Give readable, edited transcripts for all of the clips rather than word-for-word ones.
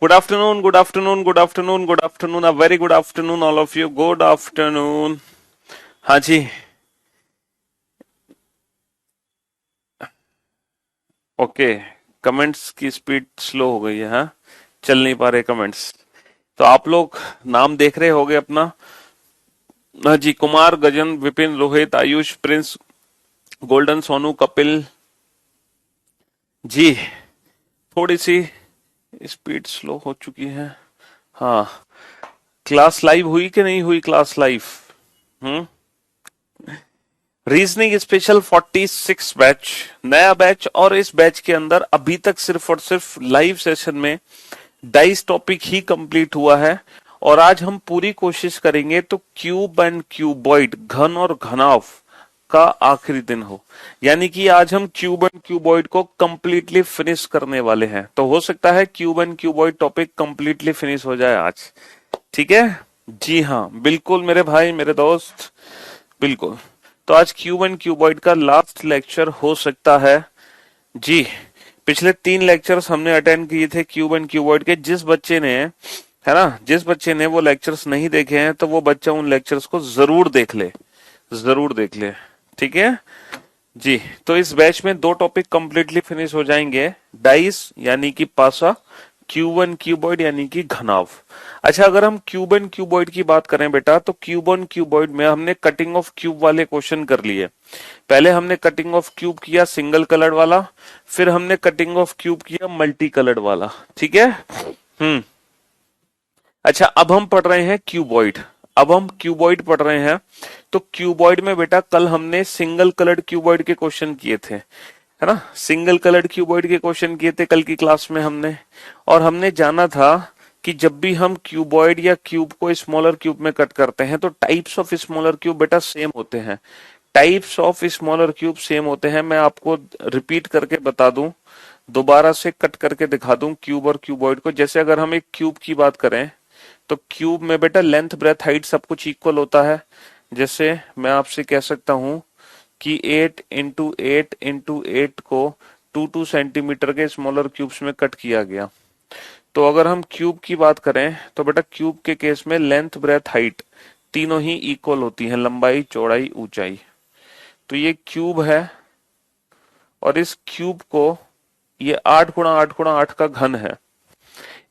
Good afternoon, good afternoon, good afternoon, good afternoon, a very good afternoon, all of you. Good afternoon. हाँ जी. Okay. Comments की speed slow हो गई है. हाँ, चल नहीं पा रहे कमेंट्स. तो आप लोग नाम देख रहे होगे अपना. हाँ जी. Kumar, Gajan, Vipin, Rohit, Ayush, Prince, golden, Sonu, Kapil ji. थोड़ी सी स्पीड स्लो हो चुकी है. हाँ. क्लास लाइव हुई कि नहीं हुई क्लास लाइव? हम्म. रीजनिंग स्पेशल 46 बैच, नया बैच. और इस बैच के अंदर अभी तक सिर्फ और सिर्फ लाइव सेशन में 22 टॉपिक ही कंप्लीट हुआ है. और आज हम पूरी कोशिश करेंगे तो क्यूब एंड क्यूबॉइड, घन और घनाभ का आखिरी दिन हो. यानी कि आज हम क्यूब एंड क्यूबॉइड को कंप्लीटली फिनिश करने वाले हैं. तो हो सकता है cube and cuboid topic completely finish हो जाए आज. ठीक है. जी हाँ, बिल्कुल मेरे भाई, मेरे दोस्त, बिल्कुल. तो आज क्यूब एंड क्यूबॉइड का लास्ट लेक्चर हो सकता है जी. पिछले 3 लेक्चर्स हमने अटेंड किए थे क्यूब एंड क्यूबॉइड के. जिस बच्चे ने, है ना, जिस बच्चे ने वो लेक्चर्स नहीं देखे हैं तो वो बच्चा उन लेक्चर्स को जरूर देख ले, जरूर देख ले. ठीक है जी. तो इस बैच में 2 टॉपिक कंप्लीटली फिनिश हो जाएंगे. डाइस यानी कि पासा, क्यूब एंड क्यूबॉइड यानी कि घनाभ. अच्छा, अगर हम क्यूब एंड क्यूबॉइड की बात करें बेटा, तो क्यूब एंड क्यूबॉइड में हमने कटिंग ऑफ क्यूब वाले क्वेश्चन कर लिए. पहले हमने कटिंग ऑफ क्यूब किया सिंगल कलर्ड वाला, फिर हमने कटिंग ऑफ क्यूब किया मल्टी कलर्ड वाला. ठीक है. हम्म. अच्छा, अब हम पढ़ रहे हैं क्यूबॉइड. अब हम क्यूबॉइड पढ़ रहे हैं. तो क्यूबॉइड में बेटा कल हमने सिंगल कलर्ड क्यूबॉइड के क्वेश्चन किए थे, है ना. सिंगल कलर्ड क्यूबॉइड के क्वेश्चन किए थे कल की क्लास में हमने. और हमने जाना था कि जब भी हम क्यूबॉइड या क्यूब को स्मॉलर क्यूब में कट करते हैं तो टाइप्स ऑफ स्मॉलर क्यूब बेटा सेम होते हैं. Types of smaller cube same होते हैं. मैं आपको रिपीट करके बता दूं, दोबारा से कट करके दिखा दूं क्यूब और क्यूबॉइड को. जैसे अगर हम एक क्यूब की बात करें तो क्यूब में बेटा लेंथ, ब्रेथ, हाइट सब कुछ इक्वल होता है. जैसे मैं आपसे कह सकता हूं कि 8 इंटू 8 को 2 2 सेंटीमीटर के स्मॉलर क्यूब्स में कट किया गया. तो अगर हम क्यूब की बात करें तो बेटा क्यूब के केस में लेंथ, ब्रेथ, हाइट तीनों ही इक्वल होती हैं, लंबाई, चौड़ाई, ऊंचाई. तो ये क्यूब है और इस क्यूब को, ये 8 गुणा 8 गुणा 8 का घन है.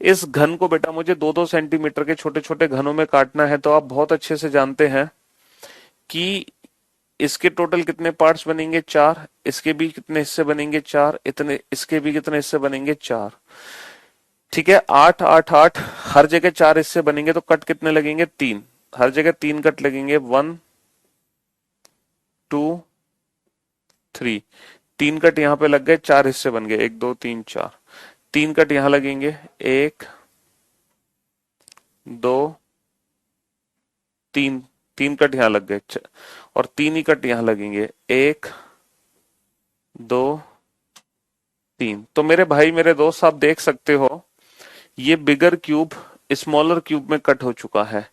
इस घन को बेटा मुझे 2 2 सेंटीमीटर के छोटे छोटे घनों में काटना है. तो आप बहुत अच्छे से जानते हैं कि इसके टोटल कितने पार्ट्स बनेंगे? 4. इसके भी कितने हिस्से बनेंगे? 4. इतने इसके भी कितने हिस्से बनेंगे? 4. ठीक है. 8 8 8, हर जगह 4 हिस्से बनेंगे तो कट कितने लगेंगे? 3. हर जगह 3 कट लगेंगे. 1 2 3. 3 कट यहां पे लग गए, 4 हिस्से बन गए. 1 2 3 4. 3 कट यहां लगेंगे. 1 2 3. 3 कट यहां लग गए और 3 ही कट यहां लगेंगे. 1 2 3. तो मेरे भाई, मेरे दोस्त, आप देख सकते हो ये बिगर क्यूब स्मॉलर क्यूब में कट हो चुका है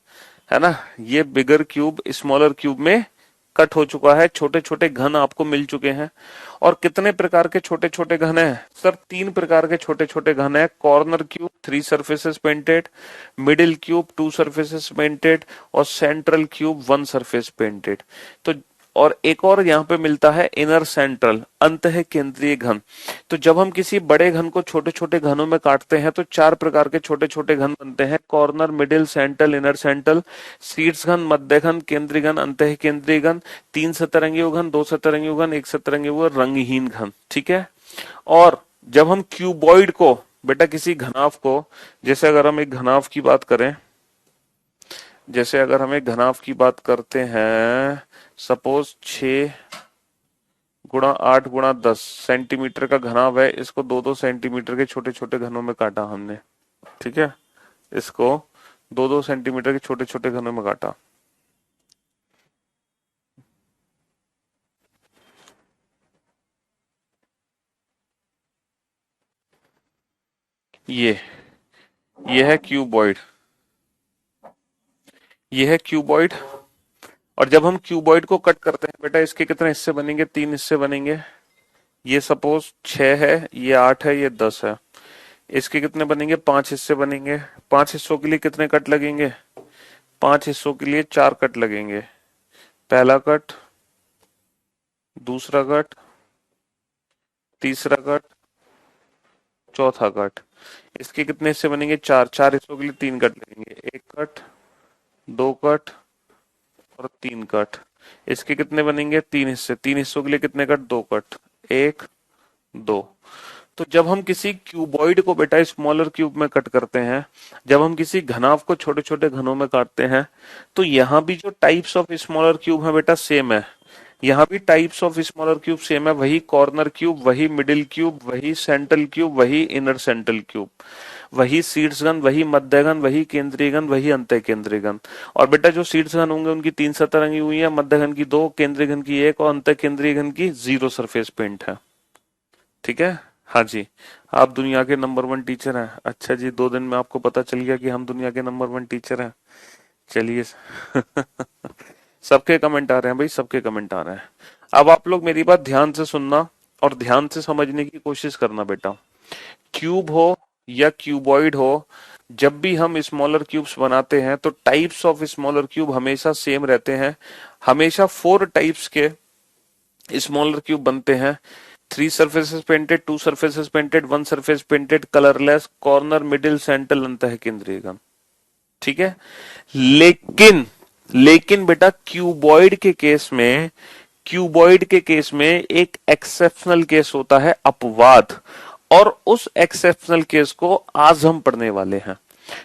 ना. ये बिगर क्यूब स्मॉलर क्यूब में कट हो चुका है. छोटे छोटे घन आपको मिल चुके हैं. और कितने प्रकार के छोटे छोटे घन है सर? 3 प्रकार के छोटे छोटे घन है. Corner cube 3 surfaces painted, middle cube 2 surfaces painted और सेंट्रल क्यूब 1 सरफेस पेंटेड. तो और एक और यहाँ पे मिलता है इनर सेंट्रल, अंतः केंद्रीय घन. तो जब हम किसी बड़े घन को छोटे छोटे घनों में काटते हैं तो 4 प्रकार के छोटे छोटे घन बनते हैं. Corner, middle, central, inner central. शीर्ष घन, मध्य घन, केंद्रीय घन, अंतः केंद्रीय घन. 3 सतरंगी घन, 2 सतरंगी घन, 1 सतरंगी घन, रंगहीन घन. ठीक है. और जब हम क्यूबॉइड को बेटा किसी घनाभ को, जैसे अगर हम एक घनाभ की बात करें, जैसे अगर हम एक घनाभ की बात करते हैं, सपोज 6 गुणा 8 गुणा 10 सेंटीमीटर का घनाभ है. इसको 2 2 सेंटीमीटर के छोटे छोटे घनों में काटा हमने. ठीक है. इसको 2 2 सेंटीमीटर के छोटे छोटे घनों में काटा. ये ये है क्यूबॉइड. ये है क्यूबॉइड. और जब हम क्यूबॉइड को कट करते हैं बेटा, इसके कितने हिस्से बनेंगे? 3 हिस्से बनेंगे. ये सपोज 6 है, ये 8 है, ये 10 है. इसके कितने बनेंगे, 5 हिस्से बनेंगे। 5 हिस्सों के लिए कितने कट लगेंगे, 5 हिस्सों के लिए 4 कट लगेंगे। पहला कट, दूसरा कट, तीसरा कट, चौथा कट। इसके कितने हिस्से बनेंगे, 4। 4 हिस्सों के लिए 3 कट लगेंगे। एक कट, दो कट और 3 कट। इसके कितने बनेंगे, 3 हिस्से। 3 हिस्सों के लिए कितने कट, 2 कट। एक, दो। तो जब हम किसी क्यूबॉइड को बेटा स्मॉलर क्यूब में कट करते हैं, जब हम किसी घनाभ को छोटे छोटे घनों में काटते हैं, तो यहाँ भी जो टाइप्स ऑफ स्मॉलर क्यूब है बेटा सेम है। यहाँ भी types of smaller cube same है, वही कॉर्नर क्यूब, वही मिडिल क्यूब, वही सेंट्रल क्यूब, वही इनर सेंट्रल क्यूब, वही शीर्ष घन, वही मध्य घन, वही केंद्रीय घन, वही अंत्य केंद्रीय घन। और बेटा जो शीर्ष घन होंगे उनकी 3 सतह रंगी हुई है, मध्य घन की 2, केंद्रीय घन की 1 और अंत्य केंद्रीय घन की 0 सरफेस पेंट है। ठीक है, हाँ जी। आप दुनिया के नंबर 1 टीचर हैं। अच्छा जी, 2 दिन में आपको पता चल गया कि हम दुनिया के नंबर 1 टीचर हैं। चलिए सबके कमेंट आ रहे हैं भाई, सबके कमेंट आ रहे हैं। अब आप लोग मेरी बात ध्यान से सुनना और ध्यान से समझने की कोशिश करना बेटा। क्यूब हो या क्यूबॉइड हो, जब भी हम स्मॉलर क्यूब्स बनाते हैं तो टाइप्स ऑफ स्मॉलर क्यूब हमेशा सेम रहते हैं। हमेशा 4 टाइप्स के स्मॉलर क्यूब बनते हैं। 3 surfaces painted, 2 surfaces painted, 1 surface painted, colorless, corner, middle, central, अंतः केंद्रीय घन। ठीक है, लेकिन लेकिन बेटा क्यूबॉइड के केस में, क्यूबॉइड के केस में एक एक्सेप्शनल केस होता है, अपवाद। और उस एक्सेप्शनल केस को आज हम पढ़ने वाले हैं।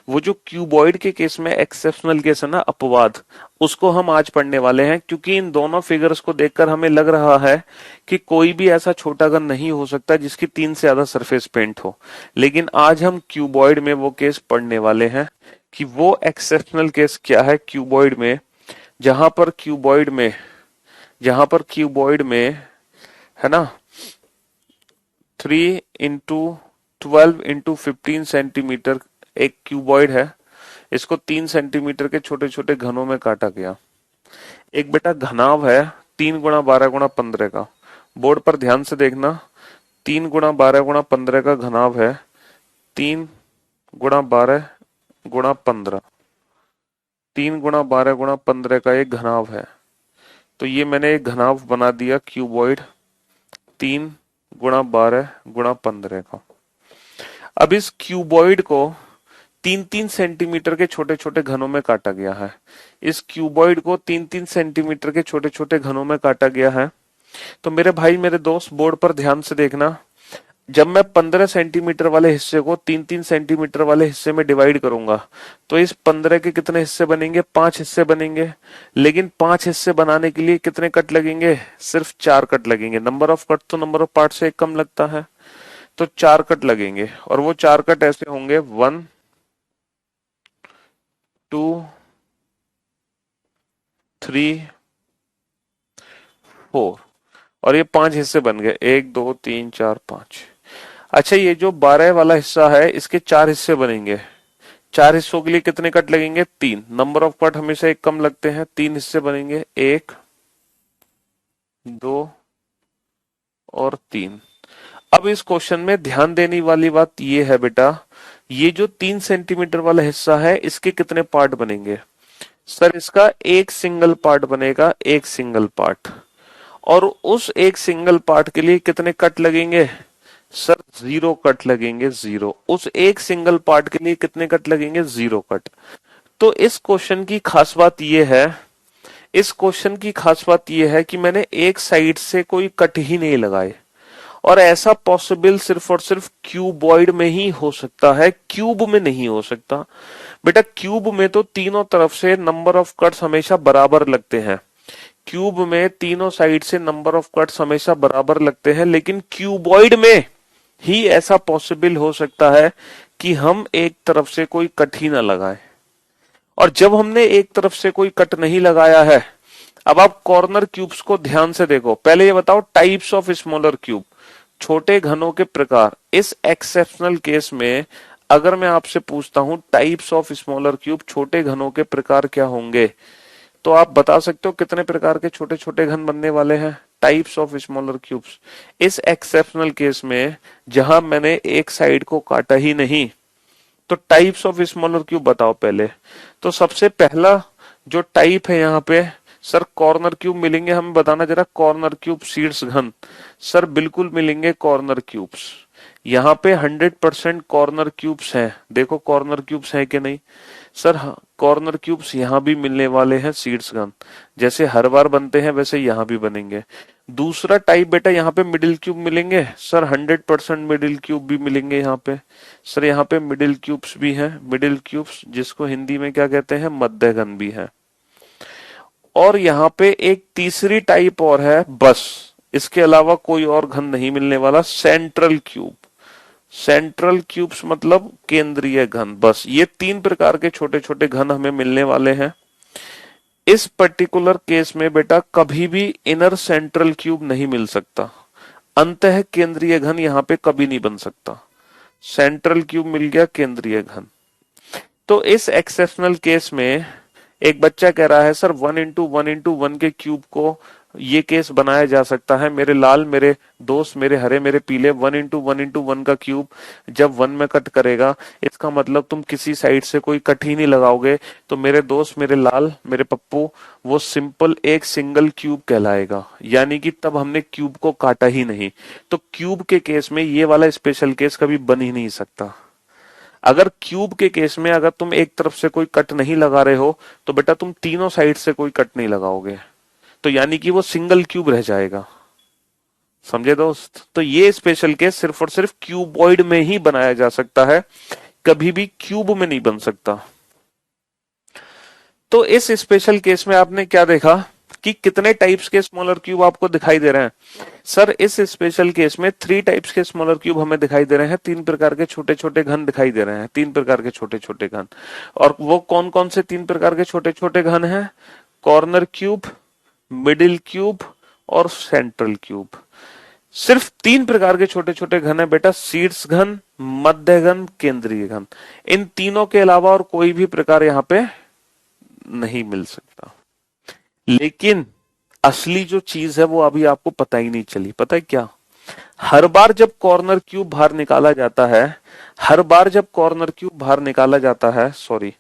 वो जो क्यूबॉइड के केस में एक्सेप्शनल केस है ना, अपवाद, उसको हम आज पढ़ने वाले हैं। क्योंकि इन दोनों फिगर्स को देखकर हमें लग रहा है कि कोई भी ऐसा छोटा घन नहीं हो सकता जिसकी 3 से ज्यादा सरफेस पेंट हो। लेकिन आज हम क्यूबॉइड में वो केस पढ़ने वाले हैं कि वो एक्सेप्शनल केस क्या है क्यूबॉइड में, जहां पर क्यूबॉइड में, जहां पर क्यूबॉइड में है ना 3 इंटू 12 इंटू 15 सेंटीमीटर एक क्यूबॉइड है। इसको 3 सेंटीमीटर के छोटे छोटे घनों में काटा गया। एक बेटा घनाभ है 3 गुणा 12 गुणा 15 का। बोर्ड पर ध्यान से देखना, 3 गुणा 12 गुणा 15 का घनाभ है। 3 गुणा 12 गुणा 15, 3 गुणा 12 गुणा 15 का एक घनाभ है। तो ये मैंने एक घनाभ बना दिया क्यूबॉइड 3 गुणा 12 गुणा 15 का। अब इस क्यूबॉइड को 3-3 सेंटीमीटर के छोटे छोटे घनों में काटा गया है। इस क्यूबॉइड को 3-3 सेंटीमीटर के छोटे छोटे घनों में काटा गया है। तो मेरे भाई मेरे दोस्त बोर्ड पर ध्यान से देखना, जब मैं 15 सेंटीमीटर वाले हिस्से को 3-3 सेंटीमीटर वाले हिस्से में डिवाइड करूंगा तो इस 15 के कितने हिस्से बनेंगे, 5 हिस्से बनेंगे। लेकिन 5 हिस्से बनाने के लिए कितने कट लगेंगे, सिर्फ 4 कट लगेंगे। नंबर ऑफ कट तो नंबर ऑफ पार्ट से एक कम लगता है, तो 4 कट लगेंगे। और वो 4 कट ऐसे होंगे 1 2 3 4 और ये 5 हिस्से बन गए, 1 2 3 4 5। अच्छा, ये जो 12 वाला हिस्सा है इसके 4 हिस्से बनेंगे। 4 हिस्सों के लिए कितने कट लगेंगे, 3। नंबर ऑफ कट हमेशा एक कम लगते हैं, 3 हिस्से बनेंगे, 1 2 और 3। अब इस क्वेश्चन में ध्यान देने वाली बात ये है बेटा, ये जो 3 सेंटीमीटर वाला हिस्सा है इसके कितने पार्ट बनेंगे। सर इसका एक सिंगल पार्ट बनेगा, एक सिंगल पार्ट। और उस एक सिंगल पार्ट के लिए कितने कट लगेंगे, सर 0 कट लगेंगे, 0। उस एक सिंगल पार्ट के लिए कितने कट लगेंगे, 0 कट। तो इस क्वेश्चन की खास बात यह है, इस क्वेश्चन की खास बात यह है कि मैंने एक साइड से कोई कट ही नहीं लगाए। और ऐसा पॉसिबल सिर्फ और सिर्फ क्यूबॉइड में ही हो सकता है, क्यूब में नहीं हो सकता। बेटा क्यूब में तो तीनों तरफ से नंबर ऑफ कट्स हमेशा बराबर लगते हैं। क्यूब में तीनों साइड से नंबर ऑफ कट्स हमेशा बराबर लगते हैं, लेकिन क्यूबॉइड में ही ऐसा पॉसिबल हो सकता है कि हम एक तरफ से कोई कट ही ना लगाएं। और जब हमने एक तरफ से कोई कट नहीं लगाया है, अब आप कॉर्नर क्यूब्स को ध्यान से देखो। पहले ये बताओ टाइप्स ऑफ स्मॉलर क्यूब, छोटे घनों के प्रकार। इस एक्सेप्शनल केस में अगर मैं आपसे पूछता हूं टाइप्स ऑफ स्मॉलर क्यूब, छोटे घनों के प्रकार क्या होंगे, तो आप बता सकते हो कितने प्रकार के छोटे छोटे घन बनने वाले हैं। Types of smaller cubes. इस एक्सेप्शनल केस में जहां मैंने एक साइड को काटा ही नहीं, तो टाइप्स ऑफ स्मॉलर क्यूब बताओ पहले। तो सबसे पहला जो टाइप है यहाँ पे, सर कॉर्नर क्यूब मिलेंगे, हमें बताना जरा। कॉर्नर क्यूब शीर्ष घन, सर बिल्कुल मिलेंगे कॉर्नर क्यूब्स। यहाँ पे 100% कॉर्नर क्यूब्स हैं। देखो कॉर्नर क्यूब्स हैं कि नहीं सर? कॉर्नर क्यूब्स यहाँ भी मिलने वाले हैं शीर्ष घन। जैसे हर बार बनते हैं वैसे यहाँ भी बनेंगे। दूसरा टाइप बेटा यहाँ पे मिडिल क्यूब मिलेंगे। सर 100% मिडिल क्यूब भी मिलेंगे यहाँ पे। सर यहाँ पे मिडिल क्यूब्स भी हैं, मिडिल क्यूब्स जिसको हिंदी में क्या कहते हैं, मध्य घन भी है। और यहाँ पे एक तीसरी टाइप और है, बस इसके अलावा कोई और घन नहीं मिलने वाला, सेंट्रल क्यूब। सेंट्रल क्यूब्स मतलब केंद्रीय घन। बस ये 3 प्रकार के छोटे छोटे घन हमें मिलने वाले हैं। इस पर्टिकुलर केस में बेटा कभी भी इनर सेंट्रल क्यूब नहीं मिल सकता। अंतः केंद्रीय घन यहाँ पे कभी नहीं बन सकता। सेंट्रल क्यूब मिल गया, केंद्रीय घन। तो इस एक्सेप्शनल केस में एक बच्चा कह रहा है सर 1x1x1 के क्यूब को ये केस बनाया जा सकता है। मेरे लाल, मेरे दोस्त, मेरे हरे, मेरे पीले, 1x1x1 का क्यूब जब 1 में कट करेगा, इसका मतलब तुम किसी साइड से कोई कट ही नहीं लगाओगे, तो मेरे दोस्त, मेरे लाल, मेरे पप्पू, वो सिंपल एक सिंगल क्यूब कहलाएगा। यानी कि तब हमने क्यूब को काटा ही नहीं। तो क्यूब के केस में ये वाला स्पेशल केस कभी बन ही नहीं सकता। अगर क्यूब के केस में अगर तुम एक तरफ से कोई कट नहीं लगा रहे हो, तो बेटा तुम तीनों साइड से कोई कट नहीं लगाओगे, तो यानी कि वो सिंगल क्यूब रह जाएगा। समझे दोस्त? तो ये स्पेशल केस सिर्फ और सिर्फ क्यूबॉइड में ही बनाया जा सकता है, कभी भी क्यूब में नहीं बन सकता। तो इस स्पेशल केस में आपने क्या देखा कि कितने टाइप्स के स्मॉलर क्यूब आपको दिखाई दे रहे हैं? सर इस स्पेशल केस में 3 टाइप्स के स्मॉलर क्यूब हमें दिखाई दे रहे हैं। 3 प्रकार के छोटे छोटे घन दिखाई दे रहे हैं। 3 प्रकार के छोटे छोटे घन। और वो कौन कौन से 3 प्रकार के छोटे छोटे घन हैं? कॉर्नर क्यूब, मिडिल क्यूब और सेंट्रल क्यूब। सिर्फ 3 प्रकार के छोटे छोटे घन है बेटा, शीर्ष घन, मध्य घन, केंद्रीय घन। इन तीनों के अलावा और कोई भी प्रकार यहाँ पे नहीं मिल सकता। लेकिन असली जो चीज है वो अभी आपको पता ही नहीं चली। पता है क्या? हर बार जब कॉर्नर क्यूब बाहर निकाला जाता है, हर बार जब कॉर्नर क्यूब बाहर निकाला जाता है, सॉरी,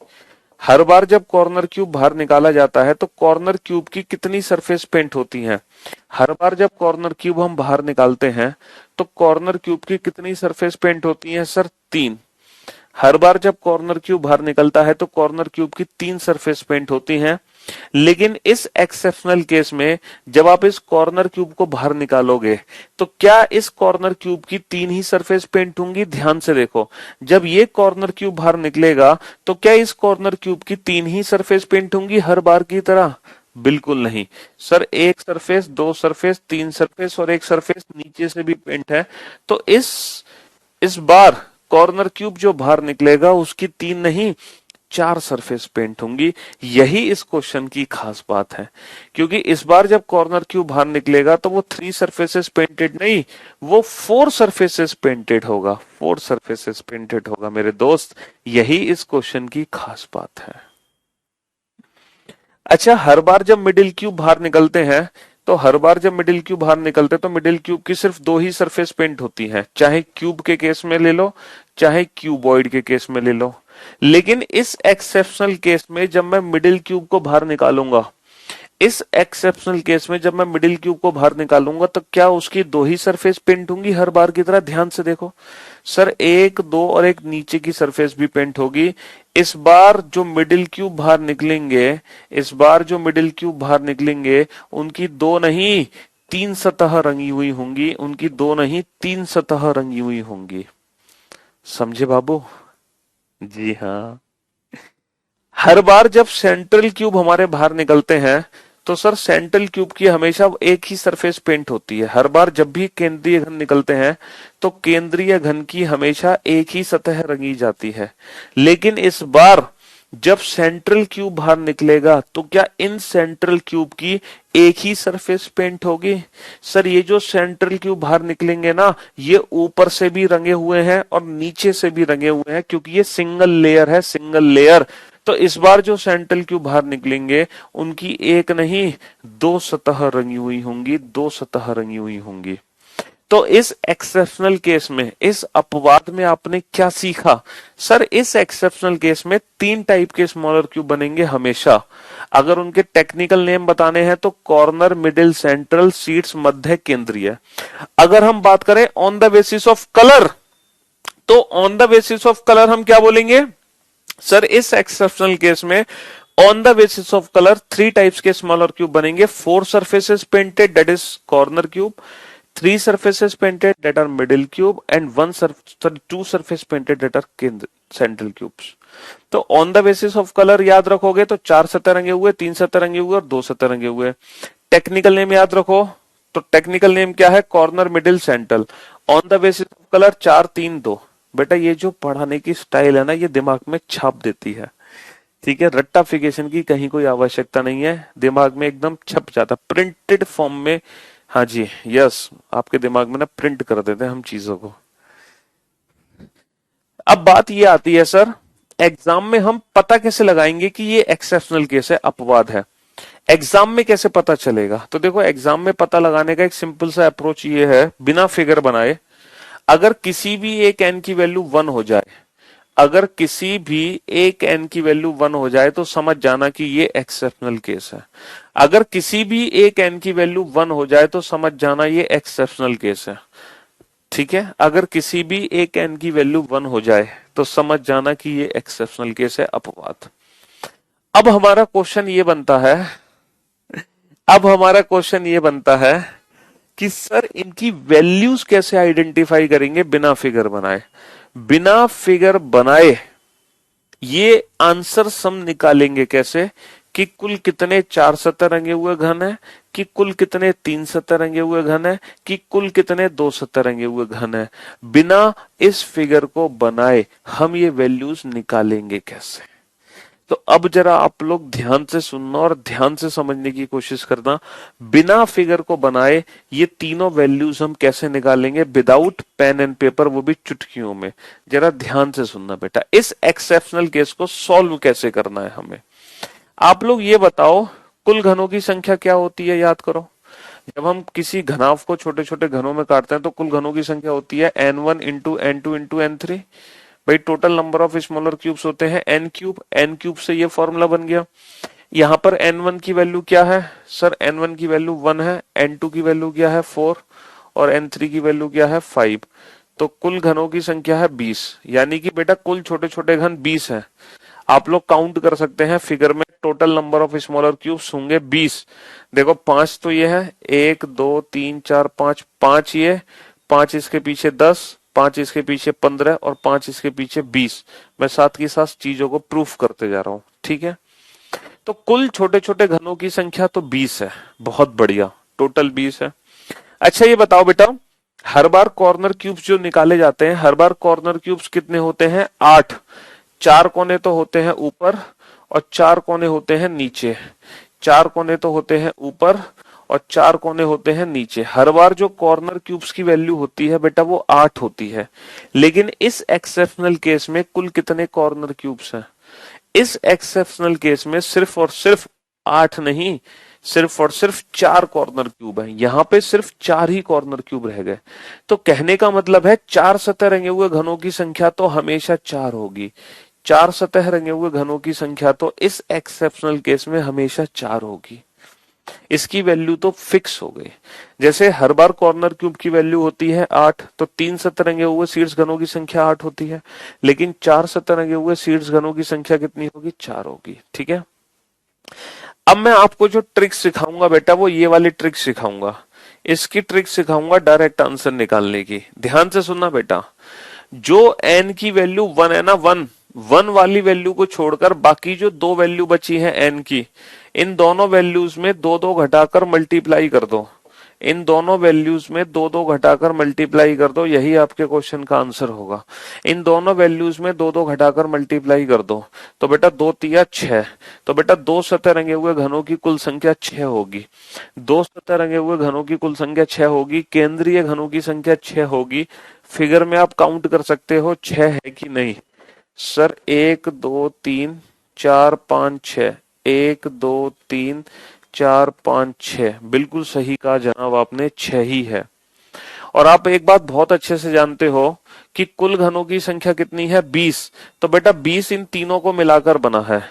हर बार जब कॉर्नर क्यूब बाहर निकाला जाता है तो कॉर्नर क्यूब की कितनी सरफेस पेंट होती है? हर बार जब कॉर्नर क्यूब हम बाहर निकालते हैं तो कॉर्नर क्यूब की कितनी सरफेस पेंट होती है? सर 3। हर बार जब कॉर्नर क्यूब बाहर निकलता है तो कॉर्नर क्यूब की 3 सरफेस पेंट होती हैं। लेकिन इस एक्सेप्शनल केस में जब आप इस कॉर्नर क्यूब को बाहर निकालोगे तो क्या इस कॉर्नर क्यूब की 3 ही सरफेस पेंट होंगी? ध्यान से देखो, जब ये कॉर्नर क्यूब बाहर निकलेगा तो क्या इस कॉर्नर क्यूब की 3 ही सरफेस पेंट होंगी हर बार की तरह? बिल्कुल नहीं सर, 1 सरफेस, 2 सरफेस, 3 सरफेस और 1 सरफेस नीचे से भी पेंट है। तो इस बार कॉर्नर क्यूब जो बाहर निकलेगा उसकी 3 नहीं 4 सरफेस पेंट होंगी। यही इस क्वेश्चन की खास बात है, क्योंकि इस बार जब कॉर्नर क्यूब बाहर निकलेगा तो वो 3 सरफेसेस पेंटेड नहीं, वो 4 सरफेसेस पेंटेड होगा। 4 सरफेसेस पेंटेड होगा मेरे दोस्त। यही इस क्वेश्चन की खास बात है। अच्छा, हर बार जब मिडिल क्यूब बाहर निकलते हैं तो हर बार जब मिडिल क्यूब बाहर निकलते हैं तो मिडिल क्यूब की सिर्फ 2 ही सरफेस पेंट होती हैं, चाहे क्यूब के केस में ले लो चाहे क्यूबॉइड के केस में ले लो। लेकिन इस एक्सेप्शनल केस में जब मैं मिडिल क्यूब को बाहर निकालूंगा, इस एक्सेप्शनल केस में जब मैं मिडिल क्यूब को बाहर निकालूंगा तो क्या उसकी 2 ही सरफेस पेंट होंगी हर बार की तरह? ध्यान से देखो सर, 1, 2 और एक नीचे की सरफेस भी पेंट होगी। इस बार जो मिडिल क्यूब बाहर निकलेंगे, इस बार जो मिडिल क्यूब बाहर निकलेंगे उनकी 2 नहीं 3 सतह रंगी हुई होंगी। उनकी 2 नहीं 3 सतह रंगी हुई होंगी। समझे बाबू? जी हाँ। हर बार जब सेंट्रल क्यूब हमारे बाहर निकलते हैं तो सर सेंट्रल क्यूब की हमेशा एक ही सरफेस पेंट होती है। हर बार जब भी केंद्रीय घन निकलते हैं तो केंद्रीय घन की हमेशा एक ही सतह रंगी जाती है। लेकिन इस बार जब सेंट्रल क्यूब बाहर निकलेगा तो क्या इन सेंट्रल क्यूब की एक ही सरफेस पेंट होगी? सर ये जो सेंट्रल क्यूब बाहर निकलेंगे ना, ये ऊपर से भी रंगे हुए हैं और नीचे से भी रंगे हुए हैं, क्योंकि ये सिंगल लेयर है, सिंगल लेयर। तो इस बार जो सेंट्रल क्यूब बाहर निकलेंगे उनकी एक नहीं दो सतह रंगी हुई होंगी, दो सतह रंगी हुई होंगी। तो इस एक्सेप्शनल केस में, इस अपवाद में आपने क्या सीखा? सर इस एक्सेप्शनल केस में तीन टाइप के स्मॉलर क्यूब बनेंगे हमेशा। अगर उनके टेक्निकल नेम बताने हैं तो कॉर्नर, मिडिल, सेंट्रल, शीट्स, मध्य, केंद्रीय। अगर हम बात करें on the basis of colour, तो on the basis of colour हम क्या बोलेंगे? सर इस एक्सेप्शनल केस में on the basis of colour three types के स्मॉलर क्यूब बनेंगे। Four surfaces painted that is corner cube, three surfaces painted that are middle cube and two surface painted that are central cubes। तो on the basis of colour याद रखोगे तो चार सतह रंगे हुए, तीन सतह रंगे हुए और दो सतह रंगे हुए। टेक्निकल नेम याद रखो, तो टेक्निकल नेम क्या है? Corner, middle, central. On the basis of colour चार, तीन, दो। बेटा ये जो पढ़ाने की स्टाइल है ना, ये दिमाग में छाप देती है, ठीक है। रट्टाफिकेशन की कहीं कोई आवश्यकता नहीं है, दिमाग में एकदम छप जाता, प्रिंटेड फॉर्म में। हाँ जी, यस, आपके दिमाग में ना प्रिंट कर देते हैं हम चीजों को। अब बात ये आती है सर, एग्जाम में हम पता कैसे लगाएंगे कि ये एक्सेप्शनल केस है, अपवाद है? एग्जाम में कैसे पता चलेगा? तो देखो, एग्जाम में पता लगाने का एक सिंपल सा अप्रोच ये है, बिना फिगर बनाए, अगर किसी भी एक एन की वैल्यू 1 हो जाए, अगर किसी भी एक एन की वैल्यू 1 हो जाए तो समझ जाना कि ये एक्सेप्शनल केस है। अगर किसी भी एक एन की वैल्यू 1 हो जाए तो समझ जाना ये एक्सेप्शनल केस है, ठीक है। अगर किसी भी एक एन की वैल्यू 1 हो जाए तो समझ जाना कि ये एक्सेप्शनल केस है, अपवाद। अब हमारा क्वेश्चन ये बनता है, अब हमारा क्वेश्चन ये बनता है कि सर इनकी वैल्यूज कैसे आइडेंटिफाई करेंगे बिना फिगर बनाए? बिना फिगर बनाए ये आंसर सम निकालेंगे कैसे कि कुल कितने चार सतह रंगे हुए घन है, कि कुल कितने तीन सतह रंगे हुए घन है, कि कुल कितने दो सतह रंगे हुए घन है। बिना इस फिगर को बनाए हम ये वैल्यूज निकालेंगे कैसे? तो अब जरा आप लोग ध्यान से सुनना और ध्यान से समझने की कोशिश करना। बिना फिगर को बनाए ये तीनों वैल्यूज हम कैसे निकालेंगे, विदाउट पेन एंड पेपर, वो भी चुटकियों में। जरा ध्यान से सुनना बेटा, इस एक्सेप्शनल केस को सॉल्व कैसे करना है हमें। आप लोग ये बताओ, कुल घनों की संख्या क्या होती है? याद करो, जब हम किसी घनाभ को छोटे छोटे घनों में काटते हैं तो कुल घनों की संख्या होती है n1 into n2 into n3। भाई total number of smaller cubes होते हैं n क्यूब, n क्यूब से ये फॉर्मूला बन गया। यहाँ पर n1 की वैल्यू क्या है? सर n1 की वैल्यू 1 है, n2 की वैल्यू क्या है 4 और n3 की वैल्यू क्या है 5। तो कुल घनों की संख्या है 20, यानी कि बेटा कुल छोटे छोटे घन 20 है। आप लोग काउंट कर सकते हैं फिगर में, total number of smaller cubes होंगे 20। देखो 5 तो ये है, 1 2 3 4 5, 5 ये, 5 इसके पीछे 10, 5 इसके पीछे 15 और 5 इसके पीछे 20। मैं साथ के साथ चीजों को प्रूफ करते जा रहा हूं, ठीक है। तो कुल छोटे छोटे घनों की संख्या तो 20 है, बहुत बढ़िया, टोटल 20 है। अच्छा ये बताओ बेटा, हर बार कॉर्नर क्यूब्स जो निकाले जाते हैं, हर बार कॉर्नर क्यूब्स कितने होते हैं? 8। चार कोने तो होते हैं ऊपर और चार कोने होते हैं नीचे। चार कोने तो होते हैं ऊपर और चार कोने होते हैं नीचे। हर बार जो कॉर्नर क्यूब्स की वैल्यू होती है बेटा वो 8 होती है। लेकिन इस एक्सेप्शनल केस में कुल कितने कॉर्नर क्यूब्स हैं? इस एक्सेप्शनल केस में सिर्फ और सिर्फ 8 नहीं, सिर्फ और सिर्फ 4 कॉर्नर क्यूब है। यहां पे सिर्फ 4 ही कॉर्नर क्यूब रह गए। तो कहने का मतलब है चार सतह रंगे हुए घनों की संख्या तो हमेशा 4 होगी। चार सतह रंगे हुए घनों की संख्या तो इस एक्सेप्शनल केस में हमेशा 4 होगी। इसकी वैल्यू तो फिक्स हो गई। जैसे हर बार कॉर्नर क्यूब की वैल्यू होती है 8, तो तीन सतह रंगे हुए शीर्ष घनों की संख्या 8 होती है। लेकिन चार सतह रंगे हुए शीर्ष घनों की संख्या कितनी होगी? 4 होगी, ठीक है। अब मैं आपको जो ट्रिक सिखाऊंगा बेटा वो ये वाली ट्रिक सिखाऊंगा। इसकी ट्रिक सिखाऊंगा डायरेक्ट आंसर निकालने की। ध्यान से सुनना बेटा, जो n की वैल्यू 1 है ना, 1 वाली वैल्यू को छोड़कर बाकी जो दो वैल्यू बची है n की, इन दोनों वैल्यूज में दो दो घटाकर मल्टीप्लाई कर दो। इन दोनों वैल्यूज में दो दो घटाकर मल्टीप्लाई कर दो, यही आपके क्वेश्चन का आंसर होगा। इन दोनों वैल्यूज में दो दो घटाकर मल्टीप्लाई कर दो, तो बेटा 2 तिया 6। तो बेटा दो सतह रंगे हुए घनों की कुल संख्या 6 होगी। दो सतह रंगे हुए घनों की कुल संख्या 6 होगी। केंद्रीय घनों की संख्या 6 होगी। फिगर में आप काउंट कर सकते हो 6 है कि नहीं। सर 1 2 3 4 5 6, 1 2 3 4 5 6, बिल्कुल सही कहा जनाब आपने, 6 ही है। और आप एक बात बहुत अच्छे से जानते हो कि कुल घनों की संख्या कितनी है, 20। तो बेटा 20 इन तीनों को मिलाकर बना है,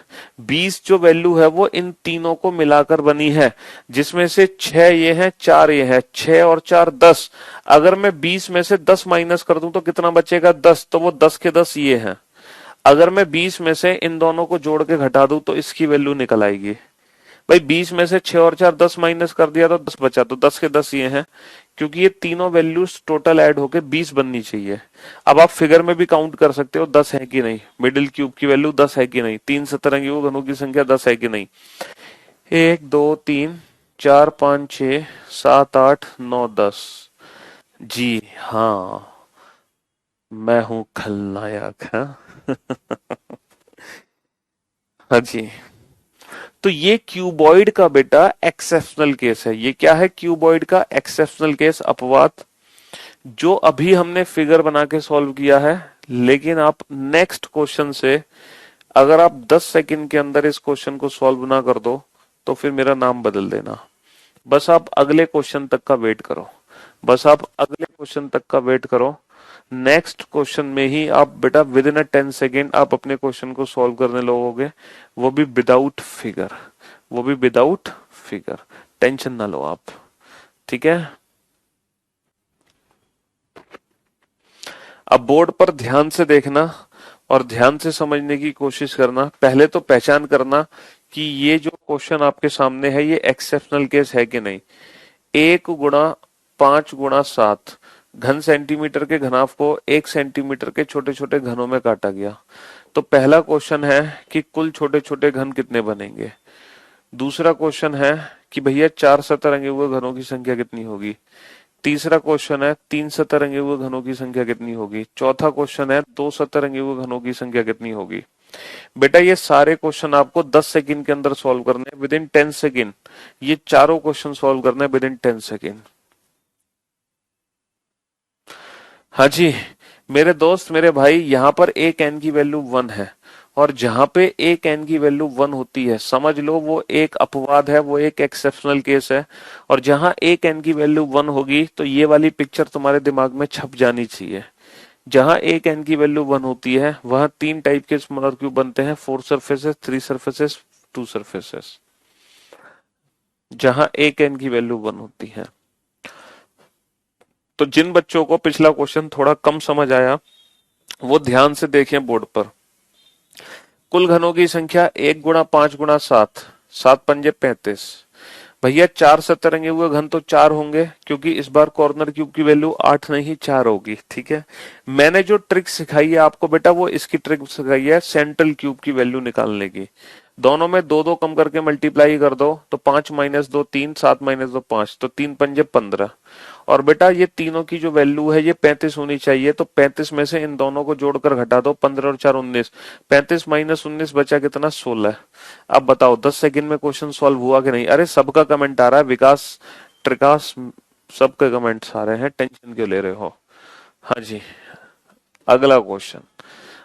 20 जो वैल्यू है वो इन तीनों को मिलाकर बनी है, जिसमें से 6 ये है, 4 ये है, 6 और 4 10। अगर मैं 20 में से 10 माइनस कर दूं तो कितना बचेगा, 10। तो वो 10 के 10 ये हैं। अगर मैं 20 में से इन दोनों को जोड़ के घटा दूं तो इसकी वैल्यू निकल आएगी। भाई 20 में से 6 और 4 10 माइनस कर दिया तो 10 बचा, तो 10 के 10 ये हैं, क्योंकि ये तीनों वैल्यूज टोटल ऐड होके 20 बननी चाहिए। अब आप फिगर में भी काउंट कर सकते हो 10 है कि नहीं, मिडिल क्यूब की वैल्यू 10 है कि नहीं, तीन सतरंगी घनों की संख्या 10 है कि नहीं। 1 2 3 4 5 6 7 8 9 10। जी हाँ, मैं हूं खलनायक। हाँ हाँ जी। तो ये क्यूबॉइड का बेटा एक्सेप्शनल केस है। ये क्या है, क्यूबॉइड का एक्सेप्शनल केस, अपवाद, जो अभी हमने फिगर बना के सॉल्व किया है। लेकिन आप नेक्स्ट क्वेश्चन से अगर आप 10 सेकंड के अंदर इस क्वेश्चन को सॉल्व ना कर दो तो फिर मेरा नाम बदल देना। बस आप अगले क्वेश्चन तक का वेट करो, बस आप अगले क्वेश्चन तक का वेट करो। नेक्स्ट क्वेश्चन में ही आप बेटा विद इन अ 10 सेकेंड आप अपने क्वेश्चन को सॉल्व करने लगोगे, वो भी विदाउट फिगर, वो भी विदाउट फिगर। टेंशन ना लो आप, ठीक है। अब बोर्ड पर ध्यान से देखना और ध्यान से समझने की कोशिश करना। पहले तो पहचान करना कि ये जो क्वेश्चन आपके सामने है ये एक्सेप्शनल केस है कि नहीं। 1 × 5 × 7 घन सेंटीमीटर के घनाभ को 1 सेंटीमीटर के छोटे छोटे घनों में काटा गया। तो पहला क्वेश्चन है कि कुल छोटे छोटे घन कितने बनेंगे। दूसरा क्वेश्चन है कि भैया 4 सतरंगे हुए घनों की संख्या कितनी होगी। तीसरा क्वेश्चन है 3 सतरंगे हुए घनों की संख्या कितनी होगी। चौथा क्वेश्चन है 2 सतरंगे हुए घनों की संख्या कितनी होगी। बेटा ये सारे क्वेश्चन आपको 10 सेकंड के अंदर सॉल्व करने हैं, विद इन 10 सेकंड। ये चारों क्वेश्चन सॉल्व करने हैं विद इन 10 सेकंड। हाँ जी मेरे दोस्त, मेरे भाई, यहाँ पर एक एन की वैल्यू 1 है, और जहां पे एक एन की वैल्यू 1 होती है समझ लो वो एक अपवाद है, वो एक एक्सेप्शनल केस है। और जहां एक एन की वैल्यू 1 होगी तो ये वाली पिक्चर तुम्हारे दिमाग में छप जानी चाहिए। जहां एक एन की वैल्यू 1 होती है वहां 3 टाइप के स्मॉलर क्यूब बनते हैं, 4 सरफेसेस, 3 सरफेसेस, 2 सरफेसेस। जहां एक एन की वैल्यू 1 होती है। तो जिन बच्चों को पिछला क्वेश्चन थोड़ा कम समझ आया वो ध्यान से देखें बोर्ड पर। कुल घनों की संख्या 1 × 5 × 7, 7 पंजे 35। भैया 4 सतरंगे हुए घन तो 4 होंगे, क्योंकि इस बार कॉर्नर क्यूब की वैल्यू 8 नहीं 4 होगी, ठीक है। मैंने जो ट्रिक सिखाई है आपको बेटा वो इसकी ट्रिक सिखाई है सेंट्रल क्यूब की वैल्यू निकालने की। दोनों में दो दो कम करके मल्टीप्लाई कर दो तो 5 - 2 3, 7 - 2 5, तो 3 पंजे 15। और बेटा ये तीनों की जो वैल्यू है ये 35 होनी चाहिए, तो 35 में से इन दोनों को जोड़कर घटा दो, 15 और 4 19, 35 - 19 बचा कितना, 16। अब बताओ 10 सेकंड में क्वेश्चन सॉल्व हुआ कि नहीं। अरे सबका कमेंट आ रहा है, विकास, त्रिकाश, सबके कमेंट्स आ रहे हैं, टेंशन क्यों ले रहे हो। हाँ जी अगला क्वेश्चन,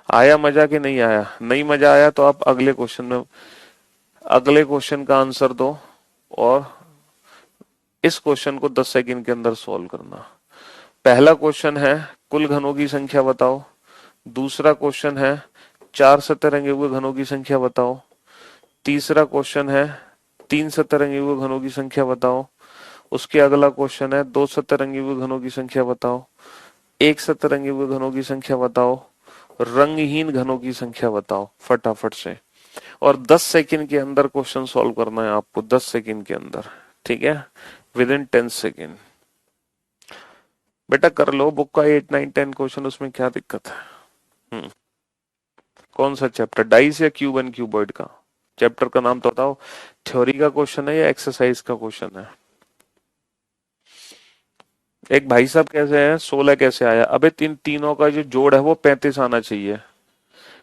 आया मजा कि नहीं आया। नहीं मजा आया तो आप अगले क्वेश्चन में अगले क्वेश्चन का आंसर दो और इस क्वेश्चन को 10 सेकंड के अंदर सॉल्व करना। पहला क्वेश्चन है कुल घनों की संख्या बताओ। दूसरा क्वेश्चन है 4 सतरंगे हुए घनों की संख्या बताओ। तीसरा क्वेश्चन है 3 सतरंगी हुए घनों की संख्या बताओ। उसके अगला क्वेश्चन है 2 सतरंगी हुए घनों की संख्या बताओ। 1 सतरंगी हुए घनों की संख्या बताओ। रंगहीन घनों की संख्या बताओ फटाफट से। और 10 सेकंड के अंदर क्वेश्चन सॉल्व करना है आपको, 10 सेकंड के अंदर, ठीक है, विद इन 10 सेकंड। बेटा कर लो बुक का 8 9 10 क्वेश्चन, उसमें क्या दिक्कत है। कौन सा चैप्टर, डाइस या क्यूब एंड क्यूबॉइड का। चैप्टर का नाम तो बताओ। थ्योरी का क्वेश्चन है या एक्सरसाइज का क्वेश्चन है। एक भाई साहब कैसे हैं, 16 कैसे आया। अबे तीनों का जो जोड़ है वो 35 आना चाहिए।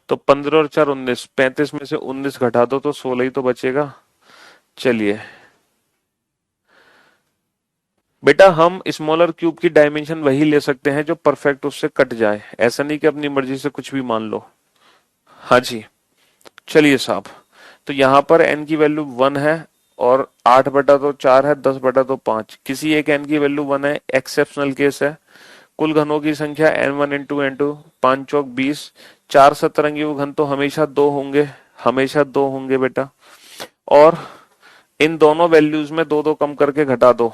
तो 15 और 4 19, 35 में से 19 घटा दो तो 16 ही तो बचेगा। चलिए बेटा हम स्मॉलर क्यूब की डायमेंशन वही ले सकते हैं जो परफेक्ट उससे कट जाए, ऐसा नहीं कि अपनी मर्जी से कुछ भी मान लो। हाँ जी चलिए साहब, तो यहाँ पर n की वैल्यू 1 है और 8 बटा तो 4 है, 10 बटा तो 5, किसी एक n की वैल्यू 1 है, एक्सेप्शनल केस है। कुल घनों की संख्या n1 n2 n2, 5 चौक 20, 4 सतरंगी घन तो हमेशा दो होंगे, हमेशा दो होंगे बेटा। और इन दोनों वैल्यूज में दो दो कम करके घटा दो,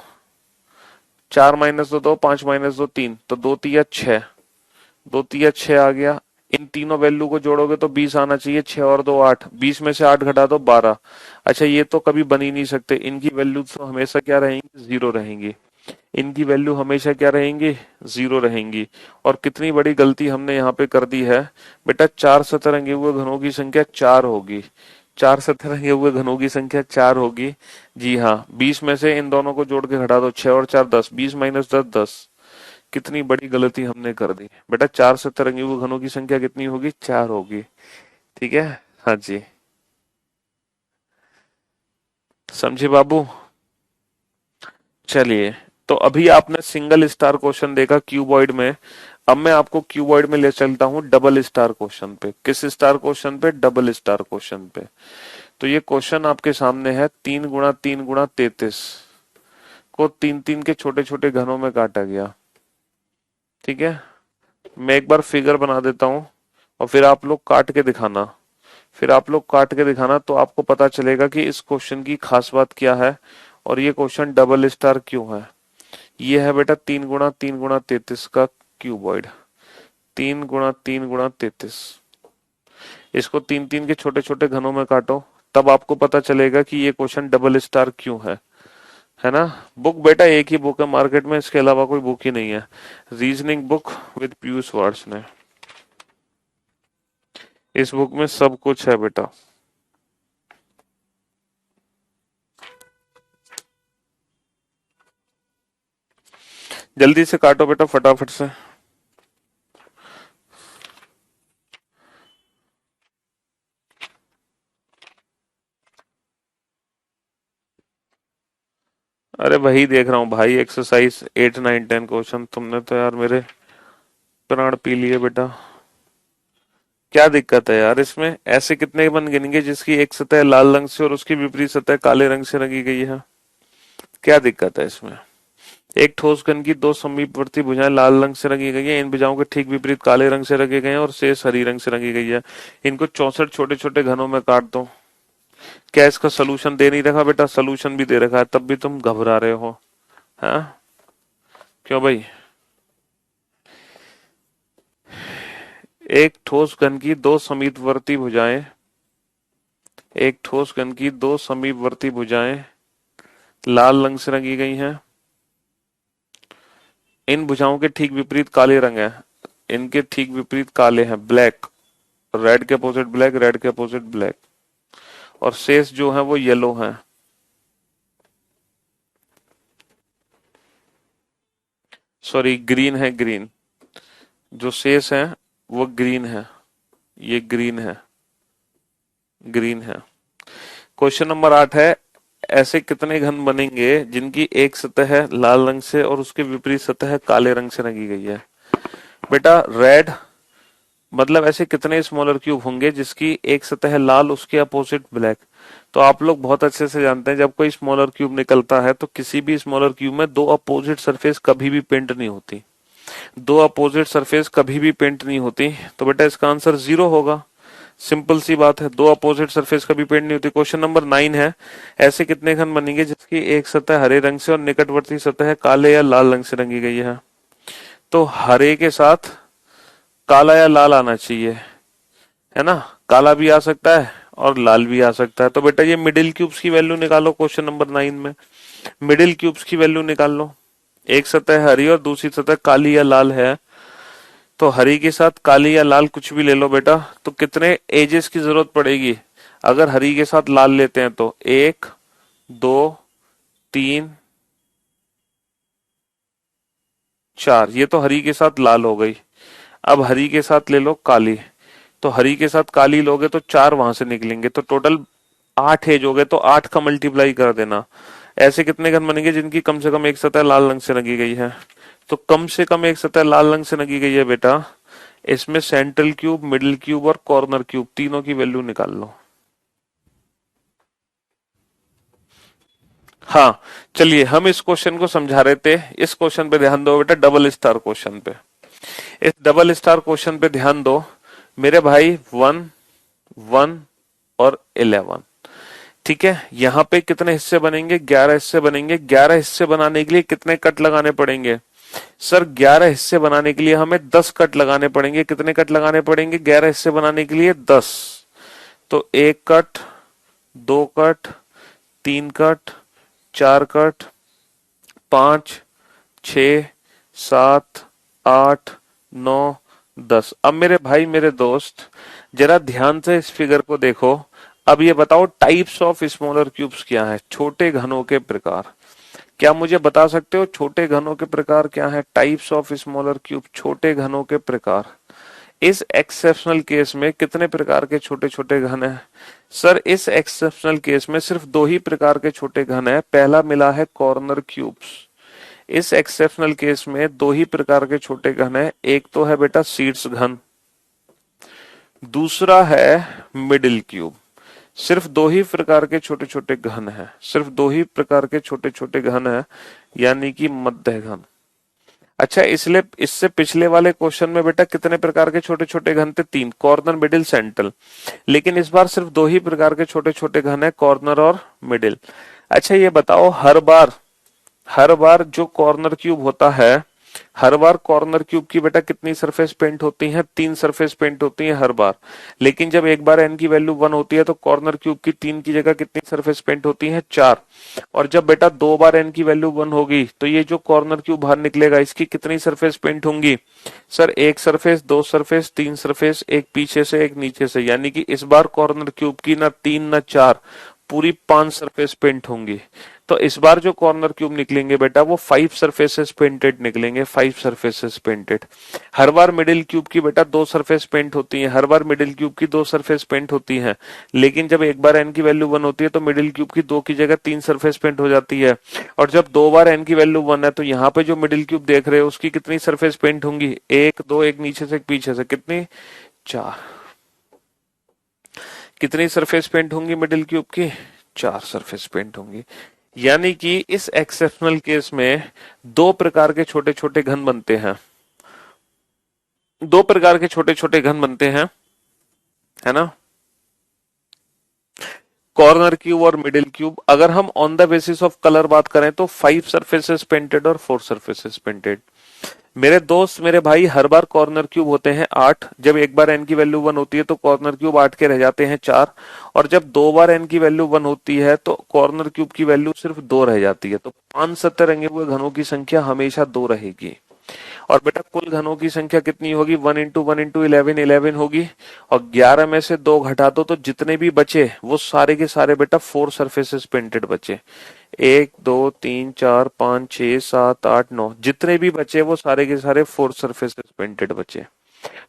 4 माइनस दो 2, 5 माइनस दो 3, तो 2 तिया 6, 2 तिया 6 आ गया। इन तीनों वैल्यू को जोड़ोगे तो 20 आना चाहिए, 6 और 2 8, 20 में से 8 घटा दो 12। अच्छा ये तो कभी बन ही नहीं सकते, इनकी वैल्यू तो हमेशा क्या रहेंगी, जीरो रहेंगी। इनकी वैल्यू हमेशा क्या रहेंगी, जीरो रहेंगी। और कितनी बड़ी गलती हमने यहाँ पे कर दी है बेटा, 4 सतरंगे हुए घनों की संख्या 4 होगी, 4 सतरंगे हुए घनों की संख्या 4 होगी। जी हाँ, 20 में से इन दोनों को जोड़ के घटा दो, 6 और 4 10, 20 माइनस 10 10। कितनी बड़ी गलती हमने कर दी बेटा, 4 सतरंगी हुए घनों की संख्या कितनी होगी, 4 होगी। ठीक है, हाँ जी, समझे बाबू। चलिए, तो अभी आपने सिंगल स्टार क्वेश्चन देखा क्यूबॉइड में, अब मैं आपको क्यूबॉइड में ले चलता हूं डबल स्टार क्वेश्चन पे। किस स्टार क्वेश्चन पे, डबल स्टार क्वेश्चन पे। तो ये क्वेश्चन आपके सामने है, 3 गुणा 3 गुणा 33 को 3 3 के छोटे छोटे घनों में काटा गया। ठीक है, मैं एक बार फिगर बना देता हूं और फिर आप लोग काट के दिखाना, फिर आप लोग काट के दिखाना, तो आपको पता चलेगा कि इस क्वेश्चन की खास बात क्या है और ये क्वेश्चन डबल स्टार क्यों है। ये है बेटा 3 गुणा 3 गुणा 33 का क्यूबॉइड, 3 गुणा 3 गुणा 33। इसको 3 3 के छोटे छोटे घनों में काटो, तब आपको पता चलेगा कि ये क्वेश्चन डबल स्टार क्यों है ना। बुक बेटा एक ही बुक है मार्केट में, इसके अलावा कोई बुक ही नहीं है, reasoning book with Piyush wars ने। इस बुक में सब कुछ है बेटा। जल्दी से काटो बेटा फटाफट से। अरे वही देख रहा हूँ भाई, एक्सरसाइज 8 9 10 क्वेश्चन, तुमने तो यार मेरे प्राण पी लिए बेटा। क्या दिक्कत है यार इसमें, ऐसे कितने बन गिनेंगे जिसकी एक सतह लाल रंग से और उसकी विपरीत सतह काले रंग से रंगी गई है, क्या दिक्कत है इसमें। एक ठोस घन की दो समीपवर्ती भुजाएं लाल रंग से रंगी गई हैं, इन भुजाओं के ठीक विपरीत काले रंग से रंगे गए हैं और शेष हरी रंग से रंगी गई है। इनको 64 छोटे छोटे घनों में काट दो। क्या इसका सोल्यूशन दे नहीं रखा बेटा, सोल्यूशन भी दे रखा है, तब भी तुम घबरा रहे हो, हाँ क्यों भाई। एक ठोस घन की दो समीपवर्ती भुजाएं, एक ठोस घन की दो समीपवर्ती भुजाएं लाल रंग से रंगी गई हैं, इन भुजाओं के ठीक विपरीत काले रंग है, इनके ठीक विपरीत काले हैं, ब्लैक, रेड के अपोजिट ब्लैक, रेड के अपोजिट ब्लैक, और शेष जो है वो येलो है। सॉरी ग्रीन है, ग्रीन, जो शेष है वो ग्रीन है, ये ग्रीन है, ग्रीन है। क्वेश्चन नंबर 8 है, ऐसे कितने घन बनेंगे जिनकी एक सतह लाल रंग से और उसके विपरीत सतह काले रंग से रंगी गई है। बेटा रेड मतलब ऐसे कितने स्मॉलर क्यूब होंगे जिसकी एक सतह लाल, उसके अपोजिट ब्लैक। तो आप लोग बहुत अच्छे से जानते हैं, जब कोई स्मॉलर क्यूब निकलता है तो किसी भी स्मॉलर क्यूब में दो अपोजिट सरफेस कभी भी पेंट नहीं होती, दो अपोजिट सरफेस कभी भी पेंट नहीं होती। तो बेटा इसका आंसर 0 होगा, सिंपल सी बात है, दो अपोजिट सरफेस कभी पेंट नहीं होती। क्वेश्चन नंबर 9 है, ऐसे कितने घन बनेंगे जिसकी एक सतह हरे रंग से और निकटवर्ती सतह काले या लाल रंग से रंगी गई है। तो हरे के साथ काला या लाल आना चाहिए, है ना, काला भी आ सकता है और लाल भी आ सकता है। तो बेटा ये मिडिल क्यूब्स की वैल्यू निकालो, क्वेश्चन नंबर 9 में मिडिल क्यूब्स की वैल्यू निकाल लो। एक सतह हरी और दूसरी सतह काली या लाल है, तो हरी के साथ काली या लाल कुछ भी ले लो बेटा। तो कितने एजेस की जरूरत पड़ेगी अगर हरी के साथ लाल लेते हैं, तो 1 2 3 4, ये तो हरी के साथ लाल हो गई। अब हरी के साथ ले लो काली, तो हरी के साथ काली लोगे तो 4 वहां से निकलेंगे, तो टोटल 8 एज हो गए, तो 8 का मल्टीप्लाई कर देना। ऐसे कितने घन बनेंगे जिनकी कम से कम एक सतह लाल रंग से रंगी गई है। तो कम से कम एक सतह लाल रंग से रंगी गई है बेटा, इसमें सेंट्रल क्यूब, मिडिल क्यूब और कॉर्नर क्यूब तीनों की वैल्यू निकाल लो। हाँ, चलिए हम इस क्वेश्चन को समझा रहे थे। इस क्वेश्चन पे ध्यान दो बेटा, डबल स्टार क्वेश्चन पे। इस डबल स्टार क्वेश्चन पे ध्यान दो मेरे भाई। 1, 1 और 11। ठीक है, यहाँ पे कितने हिस्से बनेंगे? 11 हिस्से बनेंगे। 11 हिस्से बनाने के लिए कितने कट लगाने पड़ेंगे? सर 11 हिस्से बनाने के लिए हमें 10 कट लगाने पड़ेंगे। कितने कट लगाने पड़ेंगे 11 हिस्से बनाने के लिए? 10। तो 1 कट, 2 कट, 3 कट, 4 कट, 5, 6, 7, 8, 9, 10। अब मेरे भाई मेरे दोस्त जरा ध्यान से इस फिगर को देखो। अब ये बताओ टाइप्स ऑफ स्मॉलर क्यूब्स क्या है? छोटे घनों के प्रकार। क्या मुझे बता सकते हो छोटे घनों के प्रकार क्या है? टाइप्स ऑफ स्मॉलर क्यूब, छोटे घनों के प्रकार। इस एक्सेप्शनल केस में कितने प्रकार के छोटे छोटे घन हैं? सर इस एक्सेप्शनल केस में सिर्फ दो ही प्रकार के छोटे घन है। पहला मिला है कॉर्नर क्यूब्स। इस एक्सेप्शनल केस में दो ही प्रकार के छोटे घन है। एक तो है बेटा शीर्ष घन, दूसरा है मिडिल क्यूब। सिर्फ दो ही प्रकार के छोटे छोटे घन है, सिर्फ दो ही प्रकार के छोटे छोटे घन है, यानी कि मध्य घन। अच्छा, इसलिए इससे पिछले वाले क्वेश्चन में बेटा कितने प्रकार के छोटे छोटे घन थे? तीन, कॉर्नर, मिडिल, सेंट्रल। लेकिन इस बार सिर्फ दो ही प्रकार के छोटे छोटे घन है, कॉर्नर और मिडिल। अच्छा ये बताओ हर बार जो कॉर्नर क्यूब होता है, हर बार कॉर्नर क्यूब की बेटा कितनी सरफेस पेंट होती हैं? 3 सरफेस पेंट होती हैं हर बार। लेकिन जब एक बार n की वैल्यू 1 होती है तो कॉर्नर क्यूब की 3 की जगह कितनी सरफेस पेंट होती हैं? 4। और जब बेटा दो बार n की वैल्यू 1 होगी तो ये जो कॉर्नर क्यूब बाहर निकलेगा इसकी कितनी सरफेस पेंट होंगी? सर एक सरफेस, दो सरफेस, 3 सरफेस, एक पीछे से एक नीचे से, यानी कि इस बार कॉर्नर क्यूब की ना 3 ना 4, पूरी 5 सरफेस पेंट होंगी। तो इस बार जो कॉर्नर क्यूब निकलेंगे बेटा वो 5 सरफेसेस पेंटेड निकलेंगे, 5 सरफेसेस पेंटेड। हर बार मिडिल क्यूब की बेटा 2 सरफेस पेंट होती हैं, हर बार मिडिल क्यूब की 2 सरफेस पेंट होती हैं। लेकिन जब एक बार n की वैल्यू 1 होती है तो मिडिल क्यूब की 2 की जगह 3 सरफेस पेंट हो जाती है। और जब दो बार n की वैल्यू 1 है तो यहाँ पे जो मिडिल क्यूब देख रहे हो उसकी कितनी सरफेस पेंट होंगी? एक, दो, एक नीचे से एक पीछे से, कितनी? 4। कितनी सरफेस पेंट होंगी मिडिल क्यूब की? 4 सरफेस पेंट होंगी। यानी कि इस एक्सेप्शनल केस में दो प्रकार के छोटे छोटे घन बनते हैं, दो प्रकार के छोटे छोटे घन बनते हैं, है ना? कॉर्नर क्यूब और मिडिल क्यूब। अगर हम on the basis of colour बात करें तो 5 सरफेसेस पेंटेड और 4 सरफेसेस पेंटेड। मेरे दोस्त मेरे भाई हर बार कॉर्नर क्यूब होते हैं 8। जब एक बार n की वैल्यू 1 होती है तो कॉर्नर क्यूब 8 के रह जाते हैं 4। और जब दो बार n की वैल्यू 1 होती है तो कॉर्नर क्यूब की वैल्यू सिर्फ 2 रह जाती है। तो 5 सत्तर रंगे हुए घनों की संख्या हमेशा 2 रहेगी। और बेटा कुल घनों की संख्या कितनी होगी? 1 इंटू 1 इंटू 11, 11 होगी। और 11 में से 2 घटा दो तो जितने भी बचे वो सारे के सारे बेटा 4 सरफेसेस पेंटेड बचे। 1, 2, 3, 4, 5, 6, 7, 8, 9, जितने भी बचे वो सारे के सारे 4 सरफेसेस पेंटेड बचे।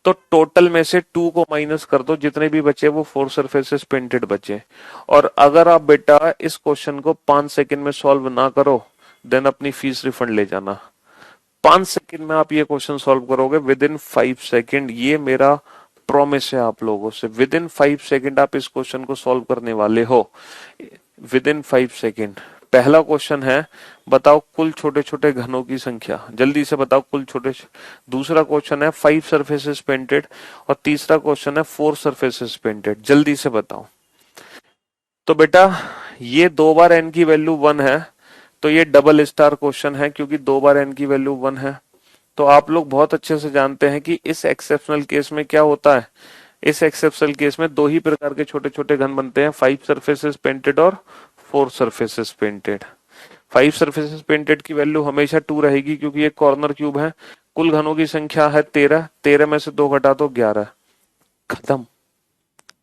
तो टोटल में से 2 को माइनस कर दो, जितने भी बचे वो 4 सरफेसेस पेंटेड बचे। और अगर आप बेटा इस क्वेश्चन को 5 सेकंड में सॉल्व ना करो देन अपनी फीस रिफंड ले जाना। 5 सेकंड में आप ये क्वेश्चन सॉल्व करोगे, विद इन 5 सेकंड, ये मेरा प्रॉमिस है आप लोगों से। विद इन 5 सेकंड आप इस क्वेश्चन को सॉल्व करने वाले हो, विद इन 5 सेकंड। पहला क्वेश्चन है बताओ कुल छोटे छोटे घनों की संख्या, जल्दी से बताओ कुल छोटे। दूसरा क्वेश्चन है 5 सरफेसेस पेंटेड और तीसरा क्वेश्चन है 4 सरफेसेस पेंटेड, जल्दी से बताओ। तो बेटा ये दो बार n की वैल्यू 1 है तो ये डबल स्टार क्वेश्चन है, क्योंकि दो बार n की वैल्यू 1 है। तो आप लोग बहुत अच्छे से जानते हैं कि इस एक्सेप्शनल केस में क्या होता है। इस एक्सेप्शनल केस में दो ही प्रकार के छोटे छोटे घन बनते हैं, 5 सरफेसेस पेंटेड और 4 सरफेसेस पेंटेड। 5 सरफेसेस पेंटेड की वैल्यू हमेशा 2 रहेगी क्योंकि ये कॉर्नर क्यूब है। कुल घनों की संख्या है 13, 13 में से 2 घटा दो 11। खत्म,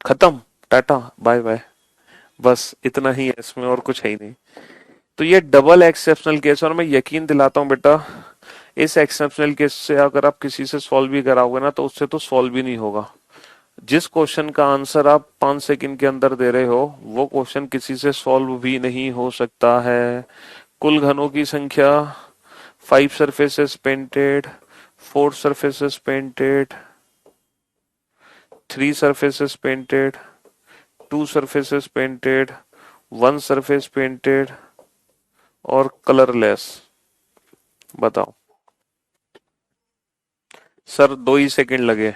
खत्म, टाटा बाय बाय। बस इतना ही है इसमें, और कुछ है ही नहीं। तो ये डबल एक्सेप्शनल केस, और मैं यकीन दिलाता हूं बेटा इस एक्सेप्शनल केस से अगर आप किसी से सॉल्व भी कराओगे ना तो उससे तो सॉल्व भी नहीं होगा। जिस क्वेश्चन का आंसर आप 5 सेकंड के अंदर दे रहे हो वो क्वेश्चन किसी से सॉल्व भी नहीं हो सकता है। कुल घनों की संख्या 5 surfaces painted, 4 surfaces painted, 3 surfaces painted, 2 surfaces painted, 1 surface painted, और कलरलेस। बताओ सर, 2 ही सेकंड लगे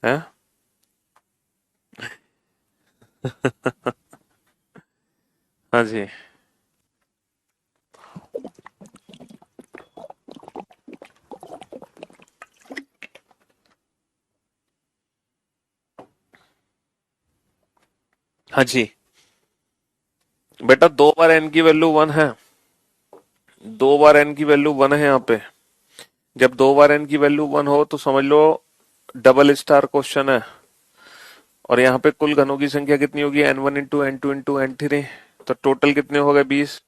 हैं। हाँ जी। हाँ जी बेटा, 2 बार एन की वैल्यू 1 है। 2 बार एन की वैल्यू 1 है यहाँ पे। जब 2 बार एन की वैल्यू 1 हो तो समझ लो डबल स्टार क्वेश्चन है। और यहाँ पे कुल घनों की संख्या कितनी होगी, n1 × n2 × n3। तो टोटल कितने हो गए, 20।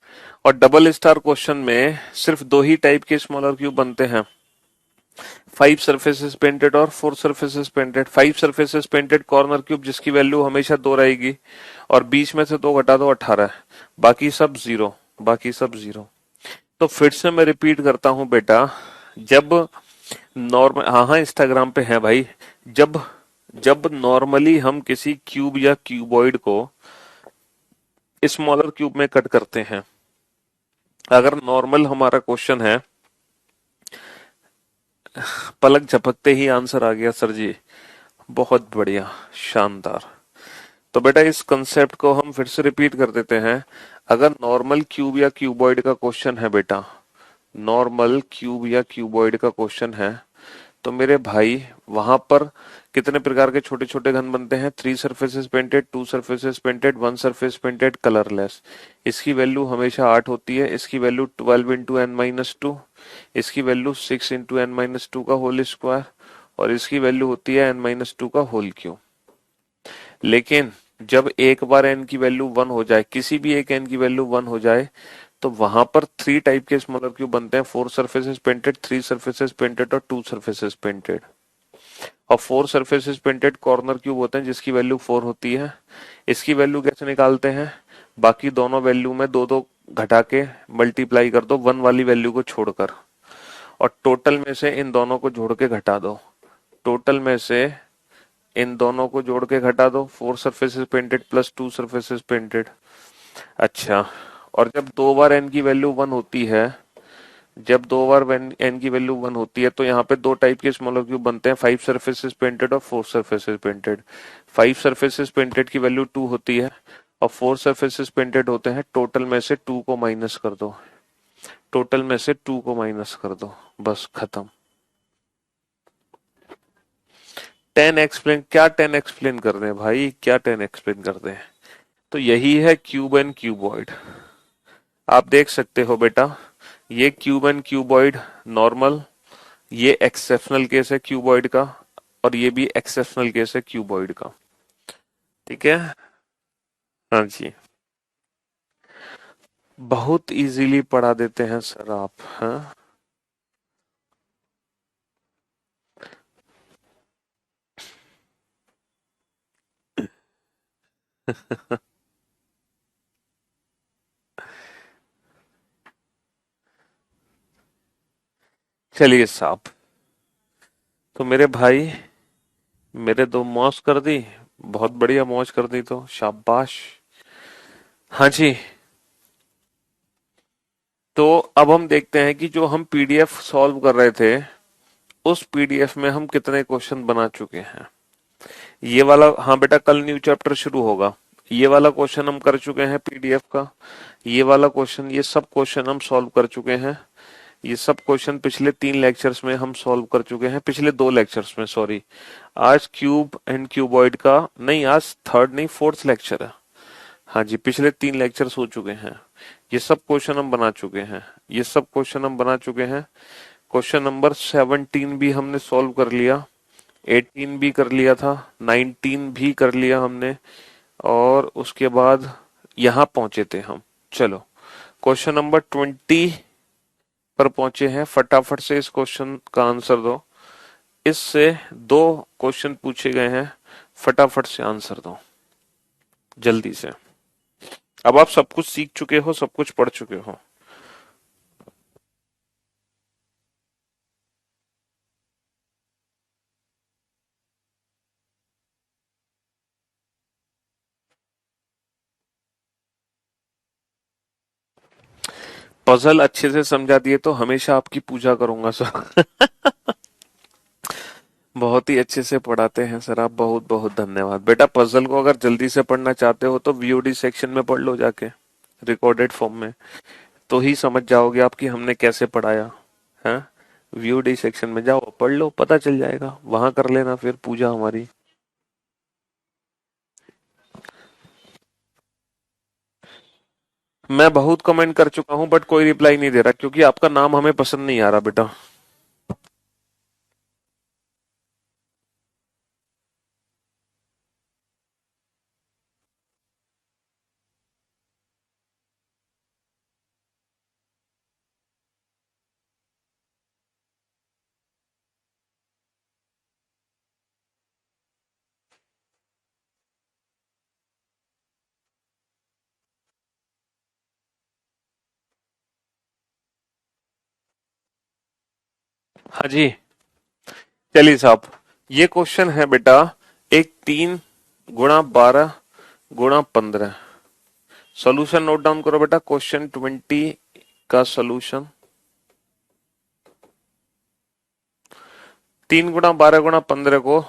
और डबल स्टार क्वेश्चन में सिर्फ 2 ही टाइप के स्मॉलर क्यूब बनते हैं, 5 सरफेसेस पेंटेड और 4 surfaces painted. 5 surfaces painted corner cube जिसकी वैल्यू हमेशा 2 रहेगी, और 20 में से 2 घटा दो 18, बाकी सब जीरो, बाकी सब जीरो। तो फिर से मैं रिपीट करता हूं बेटा, जब नॉर्मल, हाँ हाँ इंस्टाग्राम पे है भाई। जब जब नॉर्मली हम किसी क्यूब या क्यूबॉइड को स्मॉलर क्यूब में कट करते हैं, अगर नॉर्मल हमारा क्वेश्चन है, पलक झपकते ही आंसर आ गया सर जी, बहुत बढ़िया, शानदार। तो बेटा इस कंसेप्ट को हम फिर से रिपीट कर देते हैं। अगर नॉर्मल क्यूब या क्यूबॉइड का क्वेश्चन है बेटा, नॉर्मल क्यूब या क्यूबॉइड का क्वेश्चन है, तो मेरे भाई वहां पर कितने प्रकार के छोटे छोटे घन बनते हैं, 3 surfaces painted, 2 surfaces painted, 1 surface painted, colourless. इसकी वैल्यू हमेशा 8 होती है, इसकी वैल्यू 12 × n−2, इसकी वैल्यू 6 × n−2 का होल स्क्वायर, और इसकी वैल्यू होती है n−2 का होल क्यूब। लेकिन जब एक बार n की वैल्यू 1 हो जाए, किसी भी एक n की वैल्यू 1 हो जाए, तो वहां पर 3 टाइप के स्मॉलर क्यूब बनते हैं, 4 सरफेसेस पेंटेड, 3 सरफेसेस पेंटेड और 2 सरफेसेस पेंटेड। और 4 सरफेसेस पेंटेड कॉर्नर क्यूब होते हैं जिसकी वैल्यू 4 होती है। इसकी वैल्यू कैसे निकालते हैं, बाकी दोनों वैल्यू में दो दो घटा के मल्टीप्लाई कर दो 1 वाली वैल्यू को छोड़कर, और टोटल में से इन दोनों को जोड़ के घटा दो। टोटल में से इन दोनों को जोड़ के घटा दो, 4 surfaces painted plus 2 surfaces painted. अच्छा, और जब 2 बार n की वैल्यू 1 होती है, जब 2 बार n की वैल्यू 1 होती है, तो यहाँ पे 2 टाइप के स्मॉलर क्यूब बनते हैं, 5 सरफेसेस पेंटेड और 4 सरफेसेस पेंटेड। 5 सरफेसेस पेंटेड की वैल्यू 2 होती है, और 4 सरफेसेस पेंटेड होते हैं। टोटल में से 2 को माइनस कर दो, टोटल में से 2 को माइनस कर दो, बस खत्म। 10 एक्सप्लेन, क्या 10 एक्सप्लेन कर रहे हैं भाई, क्या 10 एक्सप्लेन कर रहे हैं। तो यही है क्यूब एंड क्यूबॉइड। आप देख सकते हो बेटा, ये क्यूब एंड क्यूबॉइड नॉर्मल, ये एक्सेप्शनल केस है क्यूबॉइड का, और ये भी एक्सेप्शनल केस है क्यूबॉइड का। ठीक है। हाँ जी, बहुत इजीली पढ़ा देते हैं सर आप, हाँ। चलिए साहब, तो मेरे भाई, मेरे 2 मौज कर दी, बहुत बढ़िया मौज कर दी, तो शाबाश। हाँ जी, तो अब हम देखते हैं कि जो हम पीडीएफ सॉल्व कर रहे थे, उस पीडीएफ में हम कितने क्वेश्चन बना चुके हैं। ये वाला, हाँ बेटा कल न्यू चैप्टर शुरू होगा। ये वाला क्वेश्चन हम कर चुके हैं पीडीएफ का, ये वाला क्वेश्चन, ये सब क्वेश्चन हम सॉल्व कर चुके हैं। ये सब क्वेश्चन पिछले 3 लेक्चर्स में हम सॉल्व कर चुके हैं, पिछले 2 लेक्चर्स में, सॉरी। आज क्यूब एंड क्यूबॉइड का नहीं, आज थर्ड नहीं, फोर्थ लेक्चर है। हाँ जी, पिछले 3 लेक्चर्स हो चुके हैं, ये सब क्वेश्चन हम बना चुके हैं, ये सब क्वेश्चन हम बना चुके हैं। क्वेश्चन नंबर 17 भी हमने सॉल्व कर लिया, 18 भी कर लिया था, 19 भी कर लिया हमने, और उसके बाद यहां पहुंचे थे हम। चलो क्वेश्चन नंबर 20 पर पहुंचे हैं, फटाफट से इस क्वेश्चन का आंसर दो। इससे 2 क्वेश्चन पूछे गए हैं, फटाफट से आंसर दो, जल्दी से। अब आप सब कुछ सीख चुके हो, सब कुछ पढ़ चुके हो। पजल अच्छे से समझा दिए तो हमेशा आपकी पूजा करूंगा सर। बहुत ही अच्छे से पढ़ाते हैं सर आप, बहुत बहुत धन्यवाद बेटा। पजल को अगर जल्दी से पढ़ना चाहते हो तो वीओडी सेक्शन में पढ़ लो जाके, रिकॉर्डेड फॉर्म में, तो ही समझ जाओगे आप कि हमने कैसे पढ़ाया है। वीओडी सेक्शन में जाओ, पढ़ लो, पता चल जाएगा, वहां कर लेना फिर पूजा हमारी। मैं बहुत कमेंट कर चुका हूं बट कोई रिप्लाई नहीं दे रहा, क्योंकि आपका नाम हमें पसंद नहीं आ रहा बेटा। हाँ जी, चलिए साहब, ये क्वेश्चन है बेटा, एक 3 × 12 × 15। सॉल्यूशन नोट डाउन करो बेटा, क्वेश्चन 20 का सॉल्यूशन। 3 × 12 × 15 को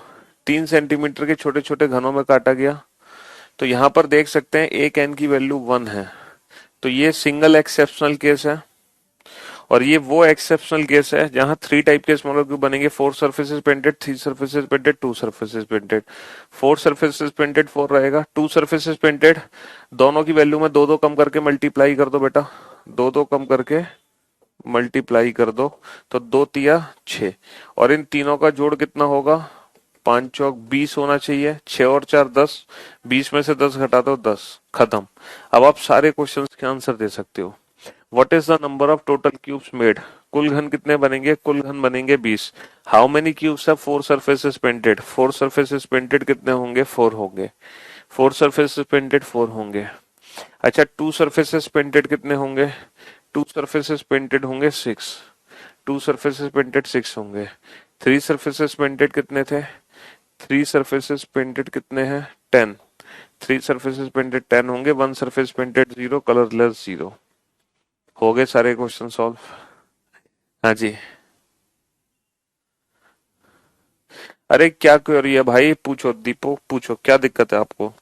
3 सेंटीमीटर के छोटे छोटे घनों में काटा गया। तो यहां पर देख सकते हैं एक एन की वैल्यू 1 है, तो ये सिंगल एक्सेप्शनल केस है। और ये वो एक्सेप्शनल केस है जहां 3 टाइप के स्मॉलर क्यूब बनेंगे, 4 surfaces painted, 3 surfaces painted, 2 surfaces painted. 4 surfaces painted 4 रहेगा, 2 सर्फेसेस पेंटेड दोनों की वैल्यू में दो दो कम करके मल्टीप्लाई कर दो बेटा, दो दो कम करके मल्टीप्लाई कर दो, तो 2 × 3 = 6। और इन तीनों का जोड़ कितना होगा, 5 × 4 = 20 होना चाहिए। 6 और 4 = 10, 20 में से 10 घटा दो, 10, खत्म। अब आप सारे क्वेश्चंस के आंसर दे सकते हो। What is the number of total cubes made, कुल घन कितने बनेंगे, कुल घन बनेंगे 20। हाउ मेनी क्यूब्स है 4 सर्फेसेस पेंटेड, 4 सर्फेसेस पेंटेड कितने होंगे, 4 होंगे। 4 सर्फेसेस पेंटेड 4 होंगे। अच्छा, 2 सर्फेसेस पेंटेड कितने होंगे, 2 सर्फेसेस पेंटेड होंगे 6। 2 सर्फेसेस पेंटेड 6 होंगे। 3 सर्फेसेस पेंटेड कितने थे, 3 सर्फेसेस पेंटेड कितने हैं, 10। 3 सर्फेसेस पेंटेड 10 होंगे। 1 सर्फेस पेंटेड 0, कलरलेस 0। हो गए सारे क्वेश्चन सॉल्व। हाँ जी। अरे क्या क्वेरी है भाई, पूछो दीपो, पूछो क्या दिक्कत है आपको।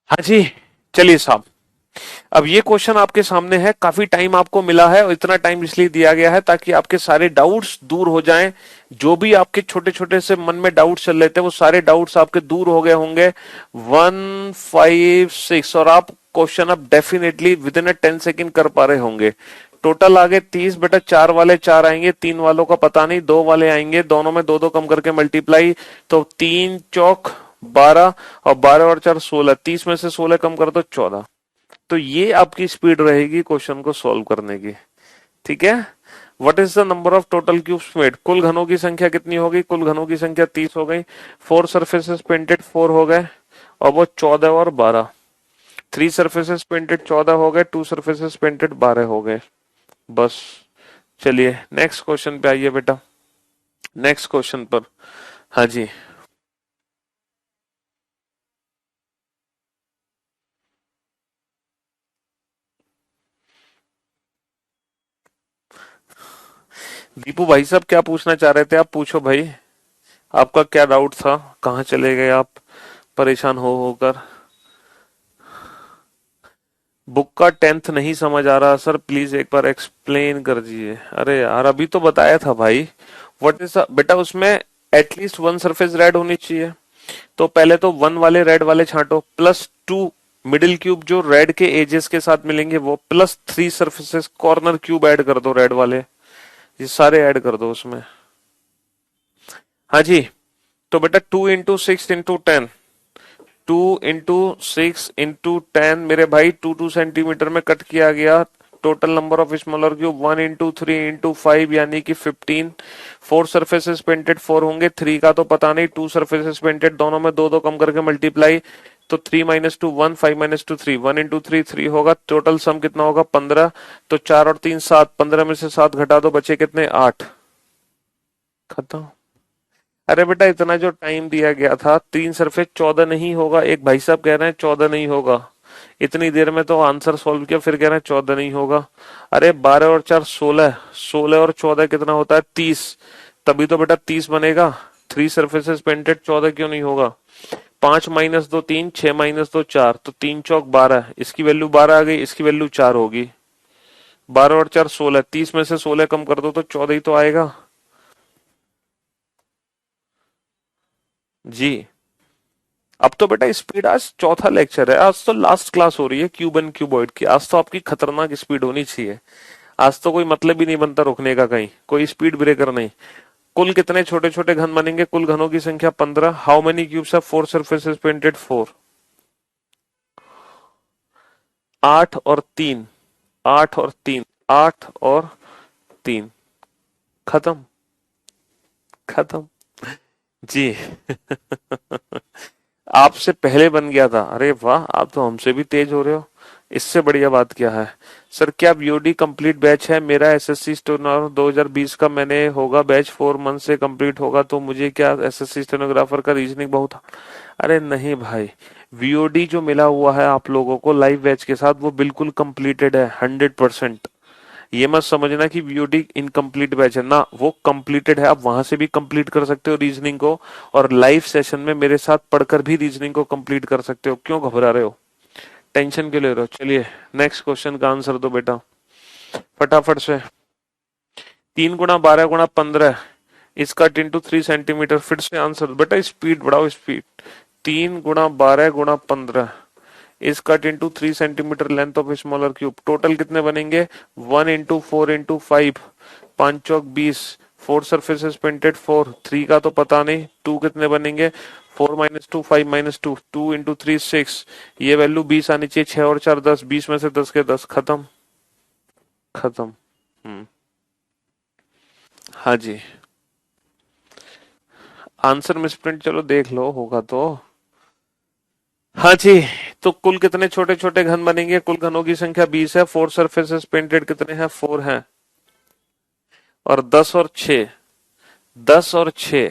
हाँ जी, चलिए साहब, अब ये क्वेश्चन आपके सामने है। काफी टाइम आपको मिला है और इतना टाइम इसलिए दिया गया है ताकि आपके सारे डाउट्स दूर हो जाएं। जो भी आपके छोटे छोटे से मन में डाउट्स चल रहे थे वो सारे डाउट्स आपके दूर हो गए होंगे। 156 और आप क्वेश्चन अब डेफिनेटली विद इन 10 सेकेंड कर पा रहे होंगे। टोटल आगे 30 बेटा, 4 वाले 4 आएंगे, 3 वालों का पता नहीं, 2 वाले आएंगे, दोनों में दो दो कम करके मल्टीप्लाई, तो 3 चौक 12 और 12 और 4 16, 30 में से 16 कम कर दो 14। तो ये आपकी स्पीड रहेगी क्वेश्चन को सॉल्व करने की। ठीक है। What is the number of total cubes made? कुल घनों की संख्या कितनी होगी? कुल घनों की संख्या 30 हो गई। 4 सरफेसेस पेंटेड 4 हो गए और वो 14 और 12। 3 सरफेसेस पेंटेड 14 हो गए, 2 सरफेसेस पेंटेड 12 हो गए। बस। चलिए नेक्स्ट क्वेश्चन पे आइए बेटा। नेक्स्ट क्वेश्चन पर। हाँ जी, दीपू भाई साहब क्या पूछना चाह रहे थे? आप पूछो भाई, आपका क्या डाउट था? कहाँ चले गए आप परेशान हो होकर? बुक का 10th नहीं समझ आ रहा सर, प्लीज एक बार एक्सप्लेन कर दीजिए। अरे यार अभी तो बताया था भाई। व्हाट इज बेटा, उसमें एटलीस्ट वन सरफेस रेड होनी चाहिए। तो पहले तो वन वाले रेड वाले छांटो, प्लस टू मिडिल क्यूब जो रेड के एजेस के साथ मिलेंगे वो, plus 3 surfaces corner cube add कर दो रेड वाले। ये सारे ऐड कर दो उसमें। हाँ जी। तो बेटा 2 इंटू 6 इंटू 10, 2 इंटू 6 इंटू 10 मेरे भाई 2 2 सेंटीमीटर में कट किया गया। Total number of smaller cube 1 into 3 into 5 यानी कि 15। 4 सरफेसेस पेंटेड 4 होंगे, 3 का तो पता नहीं, 2 सरफेसेस पेंटेड दोनों में दो दो कम करके मल्टीप्लाई, तो 3 - 2 1, 5 - 2 3, 1 इंटू 3 3 होगा। टोटल सम कितना होगा? 15। तो 4 और 3 7, 15 में से 7 घटा दो, बचे कितने? 8। खत्म। अरे बेटा इतना जो टाइम दिया गया था, 3 सरफेस 14 नहीं होगा। एक भाई साहब कह रहे हैं 14 नहीं होगा। इतनी देर में तो आंसर सॉल्व किया, फिर कह रहे हैं 14 नहीं होगा। अरे 12 और 4 16, 16 और 14 कितना होता है? 30। तभी तो बेटा 30 बनेगा। 3 सरफेसेस पेंटेड 14 क्यों नहीं होगा? 5 - 2 3, 6 - 2 4, तो 3 चौक 12, इसकी वैल्यू 12 आ गई, इसकी वैल्यू 4 होगी। 12 और 4 16, 30 में से 16 कम कर दो तो 14 ही तो आएगा। जी। अब तो बेटा स्पीड, आज चौथा लेक्चर है, आज तो लास्ट क्लास हो रही है क्यूब एंड क्यूबॉइड की। आज तो आपकी खतरनाक स्पीड होनी चाहिए। आज तो कोई मतलब ही नहीं बनता रुकने का, कहीं कोई स्पीड ब्रेकर नहीं। कुल कितने छोटे छोटे घन बनेंगे? कुल घनों की संख्या 15। How many cubes have 4 surfaces painted? 4। 8 और 3, 8 और 3, 8 और 3। खत्म। खत्म। जी। आपसे पहले बन गया था। अरे वाह, आप तो हमसे भी तेज हो रहे हो। इससे बढ़िया बात क्या है? सर क्या बीओडी कंप्लीट बैच है? मेरा एसएससी स्टेनोग्राफर 2020 का मैंने होगा बैच 4 मंथ से कंप्लीट होगा, तो मुझे क्या एसएससी स्टेनोग्राफर का रीजनिंग बहुत। अरे नहीं भाई, वीओडी जो मिला हुआ है आप लोगों को लाइव बैच के साथ वो बिल्कुल कंप्लीटेड है 100%। ये मत समझना कि वीओडी इनकम्प्लीट बैच है ना, वो कंप्लीटेड है। आप वहां से भी कंप्लीट कर सकते हो रीजनिंग को, और लाइव सेशन में मेरे साथ पढ़कर भी रीजनिंग को कंप्लीट कर सकते हो। क्यों घबरा रहे हो? टेंशन क्यों ले रहे हो? चलिए नेक्स्ट क्वेश्चन का आंसर दो बेटा फटाफट से। 3 × 12 × 15 इसका इंटू 3 सेंटीमीटर। फिर से आंसर बेटा, स्पीड बढ़ाओ speed. 3 × 12 × 15 is cut into 3 centimetre length of smaller cube. Total कितने बनेंगे? 1 × 4 × 5, 5 × 20। 4 सरफेसेस पेंटेड 4, 3 का तो पता नहीं, 2 कितने बनेंगे? 4 - 2 5 - 2, 2 × 3 6। ये वैल्यू 20 आनी चाहिए। 6 और 4 10, 20 में से 10 के 10। खत्म। खत्म। हम्म। हाँ जी। आंसर मिसप्रिंट चलो देख लो, होगा तो। हाँ जी। तो कुल कितने छोटे छोटे घन बनेंगे? कुल घनों की संख्या 20 है। 4 सरफेसेस पेंटेड कितने हैं? 4 हैं। और 10 और 6, 10 और 6,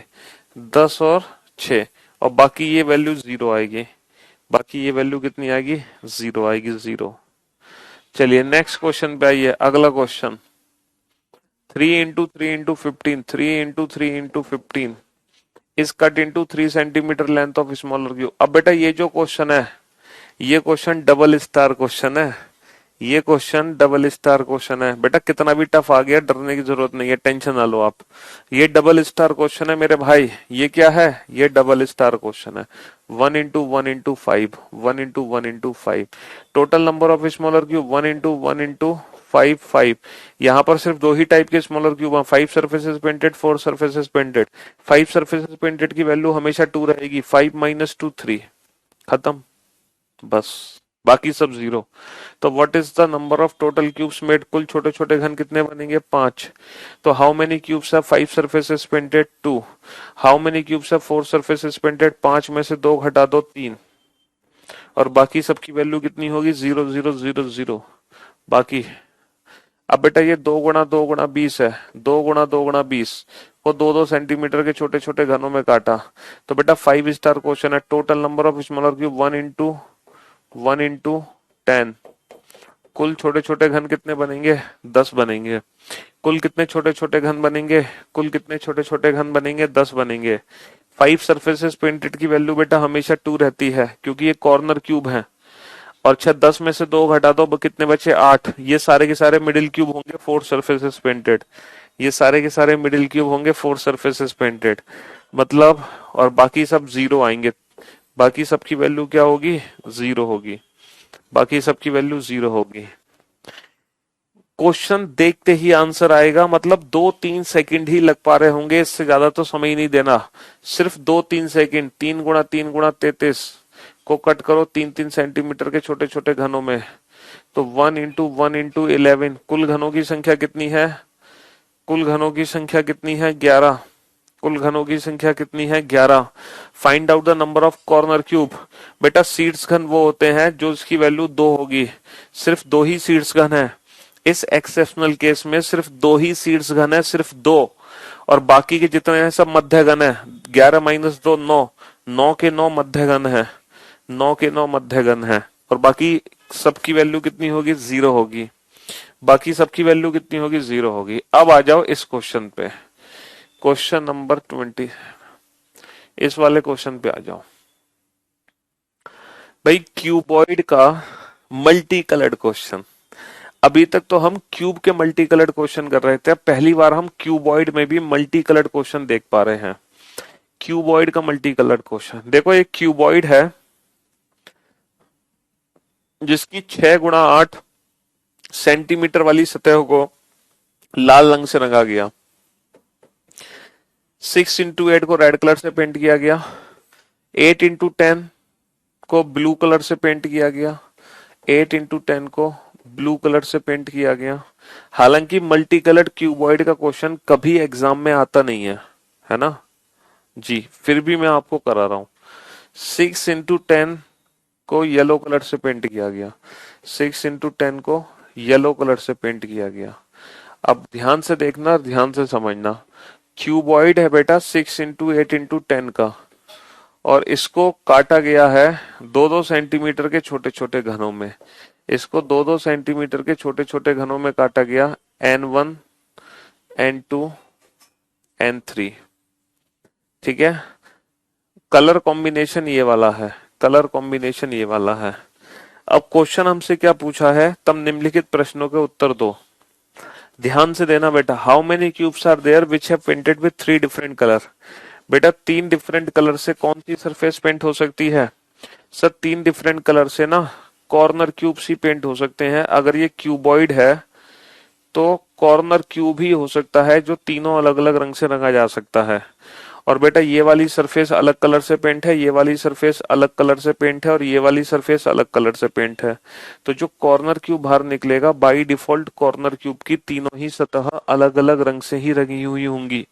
10 और 6, और बाकी ये वैल्यू जीरो आएगी। बाकी ये वैल्यू कितनी आएगी? जीरो आएगी, जीरो। चलिए नेक्स्ट क्वेश्चन पे आइए। अगला question, 3 × 3 × 15, 3 × 3 × 15 is cut into 3 centimetre length of smaller cube. अब बेटा ये जो क्वेश्चन है ये क्वेश्चन डबल स्टार क्वेश्चन है, ये क्वेश्चन डबल स्टार क्वेश्चन है बेटा। कितना भी टफ आ गया डरने की जरूरत नहीं है, टेंशन ना लो आप। ये डबल स्टार क्वेश्चन है मेरे भाई। ये क्या है? ये डबल स्टार क्वेश्चन है। 1 into 1 into 5, 1 into 1 into 5। Total number of smaller cube 1 into 1 into 5, 5। यहाँ पर सिर्फ दो ही टाइप के स्मॉलर क्यूब हैं, 5 surfaces painted, 4 surfaces painted. 5 surfaces painted की वैल्यू हमेशा 2 रहेगी, 5 - 2 3, खत्म, बस, बाकी सब जीरो। तो what is the number of total cubes made? कुल छोटे छोटे घन कितने बनेंगे? 5। तो how many cubes have 5 surfaces painted? 2। How many cubes have 4 surfaces painted? 5 में से 2 घटा दो, 3। और बाकी सबकी वैल्यू कितनी होगी? 0 0 0 0। बाकी अब बेटा ये 2 × 2 × 20 है, 2 × 2 × 20 को 2-2 सेंटीमीटर के छोटे छोटे घनों में काटा। तो बेटा 5 स्टार क्वेश्चन है। Total number of smaller cube 1 into 1 into 10। कुल छोटे छोटे घन कितने बनेंगे? 10 बनेंगे। कुल कितने छोटे छोटे घन बनेंगे? कुल कितने छोटे छोटे घन बनेंगे? 10 बनेंगे। 5 सरफेसेस पेंटेड की वैल्यू बेटा हमेशा 2 रहती है, क्योंकि ये कॉर्नर क्यूब है। और अच्छा 10 में से 2 घटा दो, कितने बचे? 8। ये सारे के सारे मिडिल क्यूब होंगे 4 सरफेसेस पेंटेड। ये सारे के सारे मिडिल क्यूब होंगे 4 सरफेसेस पेंटेड, मतलब, और बाकी सब जीरो आएंगे। बाकी सबकी वैल्यू क्या होगी? 0 होगी। बाकी सबकी वैल्यू 0 होगी। क्वेश्चन देखते ही आंसर आएगा, मतलब 2-3 सेकंड ही लग पा रहे होंगे, इससे ज्यादा तो समय ही नहीं देना। सिर्फ 2-3 सेकंड। 3 × 3 × 33 को कट करो 3-3 सेंटीमीटर के छोटे छोटे घनों में। तो 1 into 1 into 11। कुल घनों की संख्या कितनी है? कुल घनों की संख्या कितनी है? 11। कुल घनों की संख्या कितनी है? 11। Find out the number of corner cube. बेटा शीर्ष घन वो होते हैं जो इसकी वैल्यू 2 होगी। सिर्फ 2 ही शीर्ष घन है। इस एक्सेप्शनल केस में सिर्फ 2 ही शीर्ष घन है, सिर्फ 2। और बाकी के जितने हैं सब मध्य घन है। 11 - 2 9। 9 के 9 मध्य घन है। 9 के 9 मध्य घन है। और बाकी सबकी वैल्यू कितनी होगी? 0 होगी। बाकी सबकी वैल्यू कितनी होगी? 0 होगी। अब आ जाओ इस क्वेश्चन पे, क्वेश्चन नंबर 20। इस वाले क्वेश्चन पे आ जाओ भाई। क्यूबॉइड का मल्टी कलर्ड क्वेश्चन। अभी तक तो हम क्यूब के मल्टी कलर्ड क्वेश्चन कर रहे थे, पहली बार हम क्यूबॉइड में भी मल्टी कलर्ड क्वेश्चन देख पा रहे हैं। क्यूबॉइड का मल्टी कलर्ड क्वेश्चन देखो। एक क्यूबॉइड है जिसकी 6 × 8 सेंटीमीटर वाली सतह को लाल रंग से रंगा गया। 6 × 8 को रेड कलर से पेंट किया गया। 8 × 10 को ब्लू कलर से पेंट किया गया। 8 × 10 को ब्लू कलर से पेंट किया गया। हालांकि मल्टी कलर्ड क्यूबॉइड का क्वेश्चन कभी एग्जाम में आता नहीं है ना जी, फिर भी मैं आपको करा रहा हूं। 6 × 10 को येलो कलर से पेंट किया गया। 6 × 10 को येलो कलर से पेंट किया गया। अब ध्यान से देखना, ध्यान से समझना। क्यूबॉइड है बेटा 6 × 8 × 10 का, और इसको काटा गया है 2-2 सेंटीमीटर के छोटे छोटे घनों में। इसको 2-2 सेंटीमीटर के छोटे छोटे घनों में काटा गया। N1 N2 N3, ठीक है। कलर कॉम्बिनेशन ये वाला है। कलर कॉम्बिनेशन ये वाला है। अब क्वेश्चन हमसे क्या पूछा है? तब निम्नलिखित प्रश्नों के उत्तर दो। ध्यान से देना बेटा। How many cubes are there which have painted with 3 different colour? बेटा 3 डिफरेंट कलर से कौन सी सरफेस पेंट हो सकती है? सर 3 डिफरेंट कलर से ना कॉर्नर क्यूब्स ही पेंट हो सकते हैं। अगर ये क्यूबॉइड है तो कॉर्नर क्यूब ही हो सकता है जो तीनों अलग अलग रंग से रंगा जा सकता है। और बेटा ये वाली सरफेस अलग कलर से पेंट है, ये वाली सरफेस अलग कलर से पेंट है, और ये वाली सरफेस अलग कलर से पेंट है। तो जो कॉर्नर क्यूब बाहर निकलेगा, बाई डिफॉल्ट कॉर्नर क्यूब की तीनों ही सतह अलग अलग रंग से ही रंगी हुई होंगी।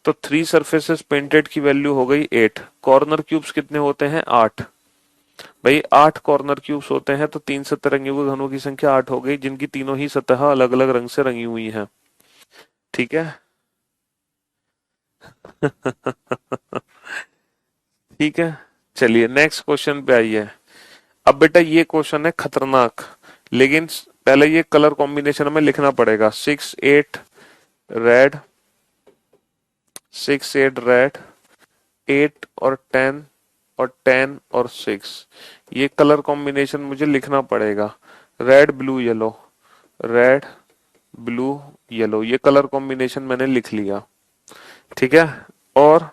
तो 3 सरफेसेस पेंटेड की वैल्यू हो गई 8। कॉर्नर क्यूब्स कितने होते हैं? 8। भाई 8 कॉर्नर क्यूब्स होते हैं, तो 3 सतरंगी हुए घनों की संख्या 8 हो गई, जिनकी तीनों ही सतह अलग अलग रंग से रंगी हुई है। ठीक है ठीक है, चलिए नेक्स्ट क्वेश्चन पे आइए। अब बेटा ये क्वेश्चन है खतरनाक, लेकिन पहले ये कलर कॉम्बिनेशन हमें लिखना पड़ेगा। 6 8 रेड, 6 8 रेड, 8 और 10 और 10 और 6, ये कलर कॉम्बिनेशन मुझे लिखना पड़ेगा। Red blue yellow, red blue yellow, ये कलर कॉम्बिनेशन मैंने लिख लिया। ठीक है, और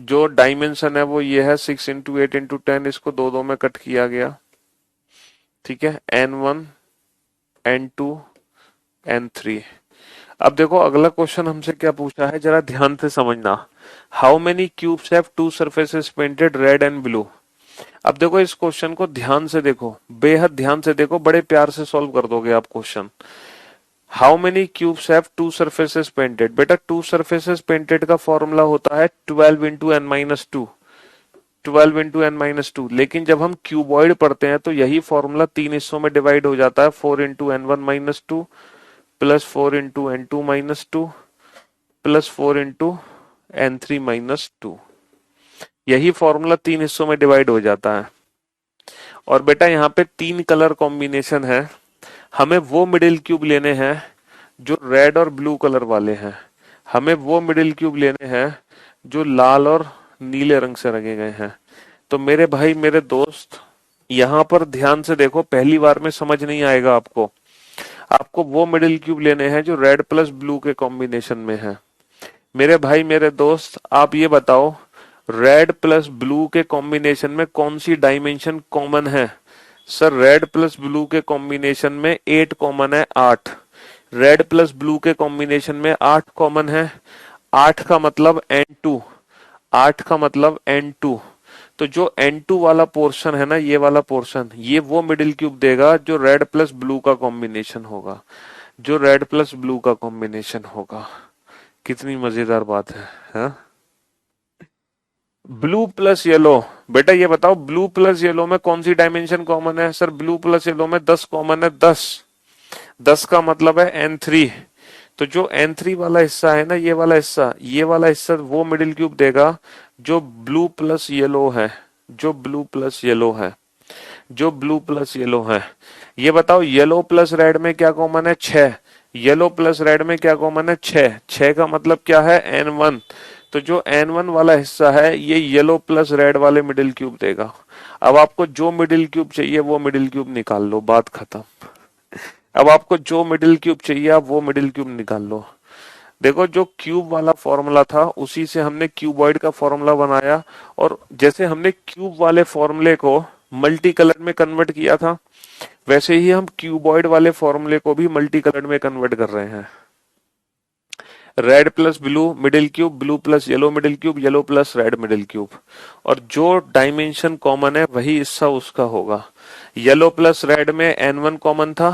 जो डायमेंशन है वो ये है 6 × 8 × 10, इसको दो दो में कट किया गया। ठीक है, N1 N2 N3। अब देखो अगला क्वेश्चन हमसे क्या पूछा है, जरा ध्यान से समझना। How many cubes have to surfaces painted red and blue. अब देखो इस क्वेश्चन को ध्यान से देखो, बेहद ध्यान से देखो, बड़े प्यार से सॉल्व कर दोगे आप question. How many cubes have to surfaces painted. बेटा टू सरफेसेस पेंटेड का फॉर्मूला होता है 12 × n−2, 12 × n−2। लेकिन जब हम क्यूबॉइड पढ़ते हैं तो यही फॉर्मूला तीन हिस्सों में डिवाइड हो जाता है, 4 × n1−2 plus 4 × n2−2 plus 4 × n3−2। यही फॉर्मूला तीन हिस्सों में डिवाइड हो जाता है। और बेटा यहाँ पे तीन कलर कॉम्बिनेशन है, हमें वो मिडिल क्यूब लेने हैं जो रेड और ब्लू कलर वाले हैं, हमें वो मिडिल क्यूब लेने हैं जो लाल और नीले रंग से रंगे गए हैं। तो मेरे भाई मेरे दोस्त, यहां पर ध्यान से देखो, पहली बार में समझ नहीं आएगा आपको। आपको वो मिडिल क्यूब लेने हैं जो रेड प्लस ब्लू के कॉम्बिनेशन में है। मेरे भाई मेरे दोस्त, आप ये बताओ रेड प्लस ब्लू के कॉम्बिनेशन में कौन सी डायमेंशन कॉमन है। सर रेड प्लस ब्लू के कॉम्बिनेशन में 8 कॉमन है, 8। रेड प्लस ब्लू के कॉम्बिनेशन में 8 कॉमन है, 8 का मतलब N2, 8 का मतलब N2। तो जो N2 वाला पोर्शन है ना, ये वाला पोर्शन, ये वो मिडिल क्यूब देगा जो रेड प्लस ब्लू का कॉम्बिनेशन होगा, जो रेड प्लस ब्लू का कॉम्बिनेशन होगा। कितनी मजेदार बात है, हाँ? Blue plus yellow. बेटा ये बताओ ब्लू प्लस येलो में कौन सी डायमेंशन कॉमन है। सर ब्लू प्लस येलो में 10 कॉमन है, 10। 10 का मतलब है N3। तो जो N3 वाला हिस्सा है ना, ये वाला हिस्सा, ये वाला हिस्सा वो मिडिल क्यूब देगा जो ब्लू प्लस येलो है, जो ब्लू प्लस येलो है, जो ब्लू प्लस येलो है। ये बताओ येलो प्लस रेड में क्या कॉमन है, 6। येलो प्लस रेड में क्या कॉमन है, 6। 6 का मतलब क्या है, N1। तो जो N1 वाला हिस्सा है ये येलो प्लस रेड वाले मिडिल क्यूब देगा। अब आपको जो मिडिल क्यूब चाहिए वो मिडिल क्यूब निकाल लो, बात खत्म। अब आपको जो मिडिल क्यूब चाहिए आप वो मिडिल क्यूब निकाल लो। देखो जो क्यूब वाला फॉर्मूला था उसी से हमने क्यूबॉइड का फॉर्मूला बनाया, और जैसे हमने क्यूब वाले फॉर्मूले को मल्टी कलर में कन्वर्ट किया था, वैसे ही हम क्यूबॉइड वाले फॉर्मूले को भी मल्टी कलर में कन्वर्ट कर रहे हैं। Red plus blue middle cube, blue plus yellow middle cube, yellow plus red middle cube, और जो डायमेंशन कॉमन है वही हिस्सा उसका होगा। येलो प्लस रेड में N1 कॉमन था,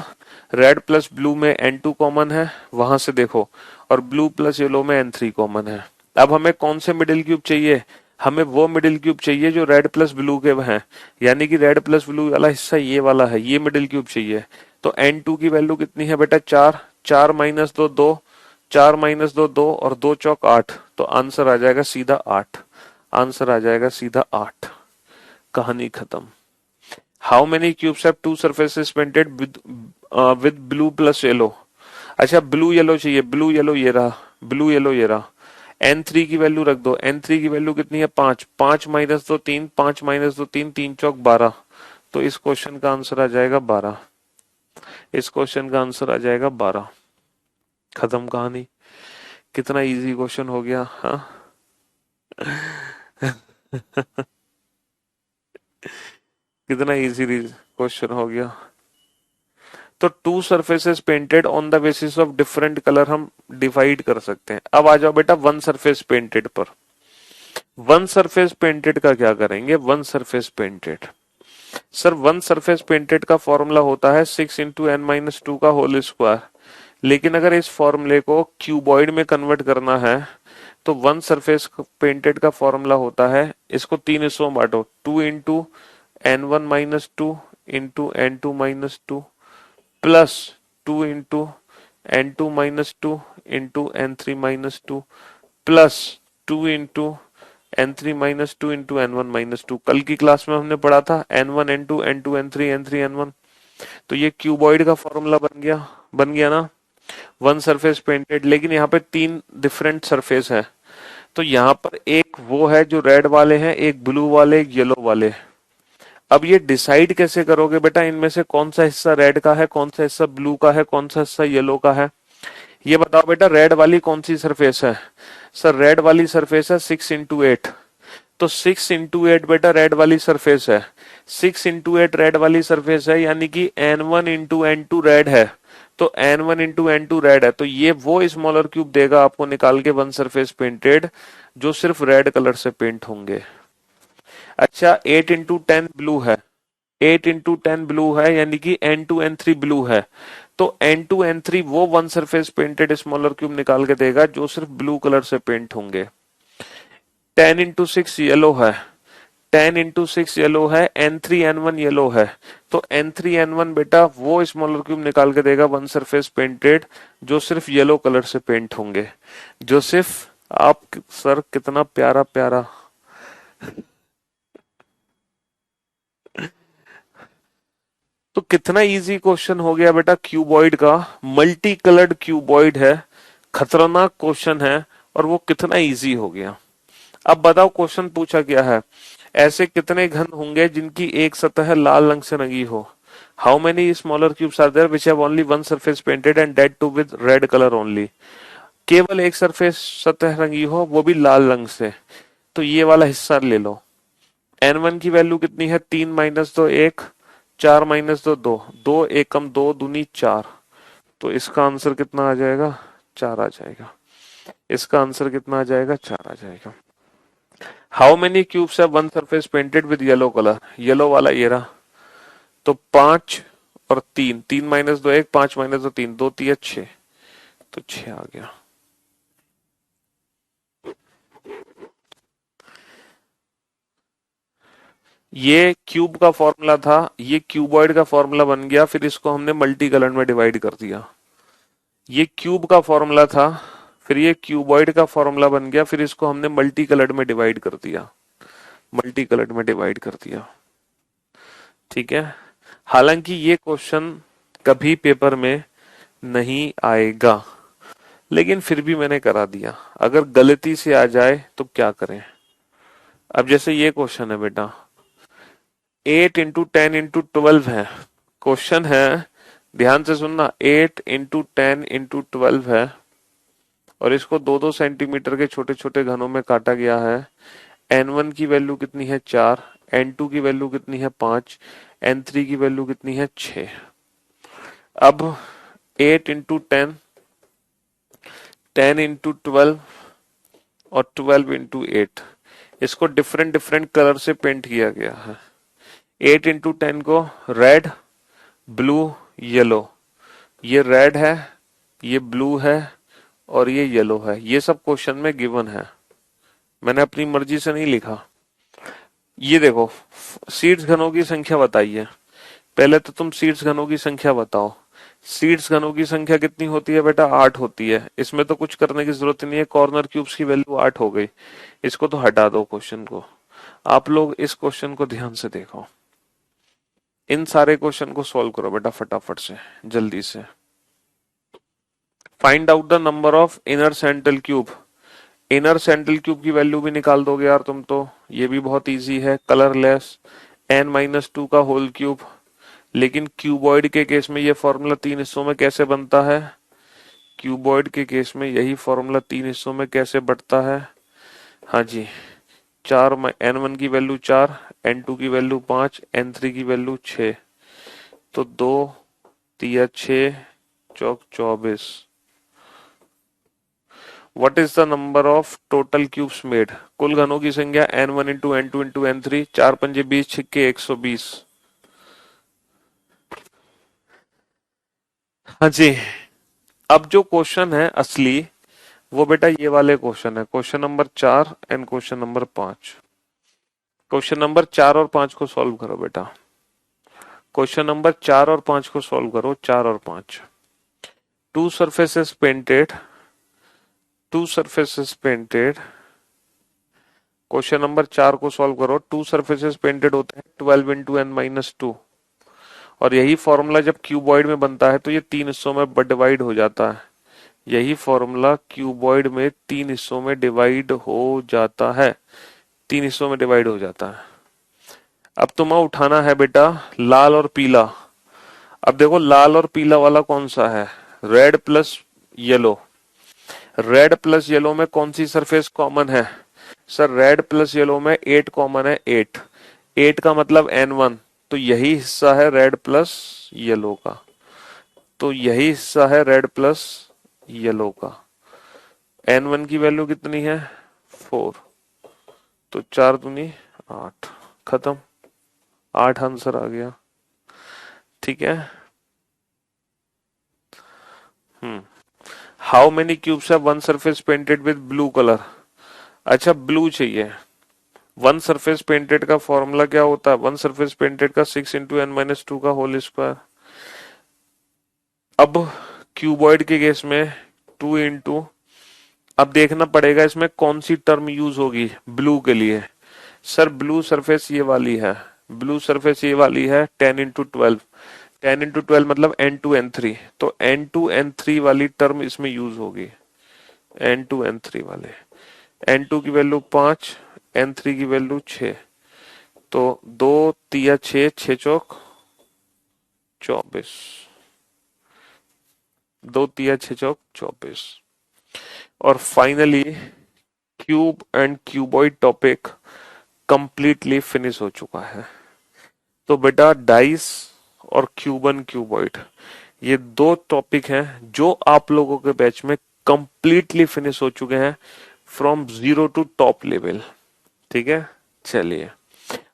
रेड प्लस ब्लू में N2 कॉमन है, वहां से देखो, और ब्लू प्लस येलो में N3 कॉमन है। अब हमें कौन से मिडिल क्यूब चाहिए, हमें वो मिडिल क्यूब चाहिए जो रेड प्लस ब्लू के हैं, यानी कि रेड प्लस ब्लू वाला हिस्सा ये वाला है, ये मिडिल क्यूब चाहिए। तो N2 की वैल्यू कितनी है बेटा, 4। 4 - 2 2, 4 - 2 2, और 2 चौक 8। तो आंसर आ जाएगा सीधा 8। आंसर आ जाएगा सीधा 8। कहानी खत्म। How many cubes have to surfaces painted with blue plus yellow. अच्छा ब्लू येलो चाहिए, ब्लू येलो ये रहा, ब्लू येलो ये रहा। N3 की वैल्यू रख दो, N3 की वैल्यू कितनी है, 5। 5 - 2 3, 5 - 2 3, 3 चौक 12। तो इस क्वेश्चन का आंसर आ जाएगा 12। इस क्वेश्चन का आंसर आ जाएगा 12। खत्म कहानी। कितना इजी क्वेश्चन हो गया, हाँ? कितना इजी क्वेश्चन हो गया। तो to surfaces painted on the basis of different colour हम डिवाइड कर सकते हैं। अब आ जाओ बेटा वन सरफेस पेंटेड पर। वन सरफेस पेंटेड का क्या करेंगे, one surface painted. Sir one surface painted का फॉर्मूला होता है 6 × n - 2 का होल स्क्वायर। लेकिन अगर इस फॉर्मूले को क्यूबॉइड में कन्वर्ट करना है तो वन सरफेस पेंटेड का फॉर्मूला होता है, इसको तीन हिस्सों में बांटो, 2 × n1 - 2 into n2 - 2 plus 2 × n2 - 2 into n3 - 2 plus 2 × n3 - 2 into n1 - 2। कल की क्लास में हमने पढ़ा था n1 n2 n2 n3 n3 n1। तो ये क्यूबॉइड का फॉर्मूला बन गया ना वन सरफेस पेंटेड। लेकिन यहाँ पे तीन डिफरेंट सरफेस है, तो यहाँ पर एक वो है जो रेड वाले हैं, एक ब्लू वाले, एक येलो वाले। अब ये डिसाइड कैसे करोगे बेटा इनमें से कौन सा हिस्सा रेड का है, कौन सा हिस्सा ब्लू का है, कौन सा हिस्सा येलो का है? ये बताओ बेटा, रेड वाली कौन सी सरफेस है? सर रेड वाली सरफेस है 6 into 8। तो 6 into 8 बेटा रेड वाली सरफेस है। 6 into 8 रेड वाली सरफेस है, यानी कि N1 into N2 रेड है। तो N1 into N2 रेड है, तो ये वो स्मॉलर क्यूब देगा आपको निकाल के वन सरफेस पेंटेड, जो सिर्फ रेड कलर से पेंट होंगे। अच्छा 8 into 10 ब्लू है, 8 into 10 ब्लू है, यानी कि N2 N3 ब्लू है। तो N2 N3 वो one surface painted smaller cube निकाल के देगा जो सिर्फ ब्लू कलर से पेंट होंगे। 10 into 6 येलो है, 10 into 6 येलो है, N3 N1 येलो है। तो N3 N1 बेटा वो स्मॉलर क्यूब निकाल के देगा वन सरफेस पेंटेड जो सिर्फ येलो कलर से पेंट होंगे। जो सिर्फ आप सर कितना प्यारा प्यारा। तो कितना इजी क्वेश्चन हो गया बेटा क्यूबॉइड का, मल्टी कलर्ड क्यूबॉइड है, खतरनाक क्वेश्चन है, और वो कितना इजी हो गया। अब बताओ क्वेश्चन पूछा क्या है, ऐसे कितने घन होंगे जिनकी एक सतह लाल रंग से रंगी हो? How many smaller cubes are there which have only one surface painted and that too with red colour only? केवल एक सरफेस सतह रंगी हो, वो भी लाल रंग से। तो ये वाला हिस्सा ले लो। N1 की वैल्यू कितनी है? 3 - 2 1, 4 - 2 2, 2 एकम 2 दूनी 4। तो इसका आंसर कितना आ जाएगा? 4 आ जाएगा। इसका आंसर कितना आ जाएगा? 4 आ जाएगा। How many cubes have one surface painted with yellow colour? Yellow वाला ये रहा। तो 5 और 3, 3 - 2 1, 5 - 2 3, 2 3 6, तो 6 आ गया। ये क्यूब का फॉर्मूला था, ये क्यूबॉइड का फॉर्मूला बन गया, फिर इसको हमने मल्टी कलर में डिवाइड कर दिया। ये क्यूब का फॉर्मूला था, फिर ये क्यूबॉइड का फॉर्मूला बन गया, फिर इसको हमने मल्टी कलर्ड में डिवाइड कर दिया, मल्टी कलर्ड में डिवाइड कर दिया। ठीक है। हालांकि ये क्वेश्चन कभी पेपर में नहीं आएगा, लेकिन फिर भी मैंने करा दिया। अगर गलती से आ जाए तो क्या करें? अब जैसे ये क्वेश्चन है बेटा, 8 × 10 × 12 है। क्वेश्चन है, ध्यान से सुनना, 8 × 10 × 12 है, और इसको 2-2 सेंटीमीटर के छोटे छोटे घनों में काटा गया है। N1 की वैल्यू कितनी है? 4, N2 की वैल्यू कितनी है? 5, N3 की वैल्यू कितनी है? 6। अब 8 × 10, 10 × 12 और 12 × 8, इसको डिफरेंट डिफरेंट कलर से पेंट किया गया है। 8 × 10 को रेड, ब्लू, येलो। ये रेड है, ये ब्लू है, और ये येलो है। ये सब क्वेश्चन में गिवन है, मैंने अपनी मर्जी से नहीं लिखा। ये देखो, सीड्स घनों की संख्या बताइए। पहले तो तुम सीड्स घनों की संख्या बताओ। सीड्स घनों की संख्या कितनी होती है बेटा? 8 होती है। इसमें तो कुछ करने की जरूरत नहीं है, कॉर्नर क्यूब्स की वैल्यू 8 हो गई। इसको तो हटा दो क्वेश्चन को। आप लोग इस क्वेश्चन को ध्यान से देखो, इन सारे क्वेश्चन को सॉल्व करो बेटा फटाफट से, जल्दी से। Find out the number of inner central cube. Inner central cube की वैल्यू भी निकाल दोगे यार तुम तो, ये भी बहुत इजी है। कलरलेस n-2 का होल क्यूब। लेकिन क्यूबॉइड के केस में ये फॉर्मूला 3 हिस्सों में कैसे बनता है? क्यूबॉइड के केस में यही फॉर्मूला 3 हिस्सों में कैसे बढ़ता है? हाँ जी, 4 N1 की वैल्यू 4, N2 की वैल्यू 5, N3 की वैल्यू 6। तो 2 3 6 चौक 24। What is the number of total cubes made? कुल घनों की संख्या N1 × N2 × N3, 4 पंजे 20, छिक्के 120। हाँ जी। अब जो क्वेश्चन है असली, वो बेटा ये वाले क्वेश्चन है, question number 4 and question number 5। Question number 4 और 5 को सॉल्व करो बेटा। क्वेश्चन नंबर 4 और 5 को सॉल्व करो, 4 और 5। To surfaces painted, to surfaces painted. Question number 4 को सॉल्व करो। टू सरफेसेस पेंटेड होते हैं 12 × n-2, और यही फॉर्मूला जब क्यूबॉइड में बनता है तो ये 3 हिस्सों में डिवाइड हो जाता है। यही फॉर्मूला क्यूबॉइड में 3 हिस्सों में डिवाइड हो जाता है, 3 हिस्सों में डिवाइड हो जाता है। अब तुम्हें उठाना है बेटा लाल और पीला। अब देखो लाल और पीला वाला कौन सा है, red plus yellow. Red plus yellow में कौन सी सरफेस कॉमन है? सर रेड प्लस येलो में 8 कॉमन है, 8। 8 का मतलब N1, तो यही हिस्सा है रेड प्लस येलो का, तो यही हिस्सा है रेड प्लस येलो का। N1 की वैल्यू कितनी है? 4, तो 4 दूनी 8, खत्म। 8 आंसर आ गया। ठीक है। How many cubes have one surface painted with blue colour? अच्छा ब्लू चाहिए। वन सरफेस पेंटेड का फॉर्मूला क्या होता है? वन सरफेस पेंटेड का 6 × n - 2 का होल स्क्वायर। अब क्यूबॉइड के केस में 2 इंटू, अब देखना पड़ेगा इसमें कौन सी टर्म यूज होगी ब्लू के लिए। सर ब्लू सरफेस ये वाली है, ब्लू सरफेस ये वाली है 10 × 12। 10 × 12 मतलब N2 N3, तो N2 N3 वाली टर्म इसमें यूज होगी। N2 N3 वाले, N2 की वैल्यू 5, N3 की वैल्यू 6, तो 2 × 3 = 6, 6 × 4 = 24। 2 × 3 = 6 × 24। और finally cube and cuboid topic completely finish हो चुका है। तो बेटा डाइस और क्यूबन क्यूबॉइड ये दो टॉपिक हैं जो आप लोगों के बैच में कंप्लीटली फिनिश हो चुके हैं from zero to top level. ठीक है, चलिए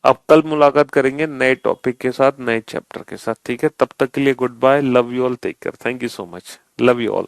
अब कल मुलाकात करेंगे नए टॉपिक के साथ, नए चैप्टर के साथ। ठीक है, तब तक के लिए good bye, love you all, take care, thank you so much, love you all.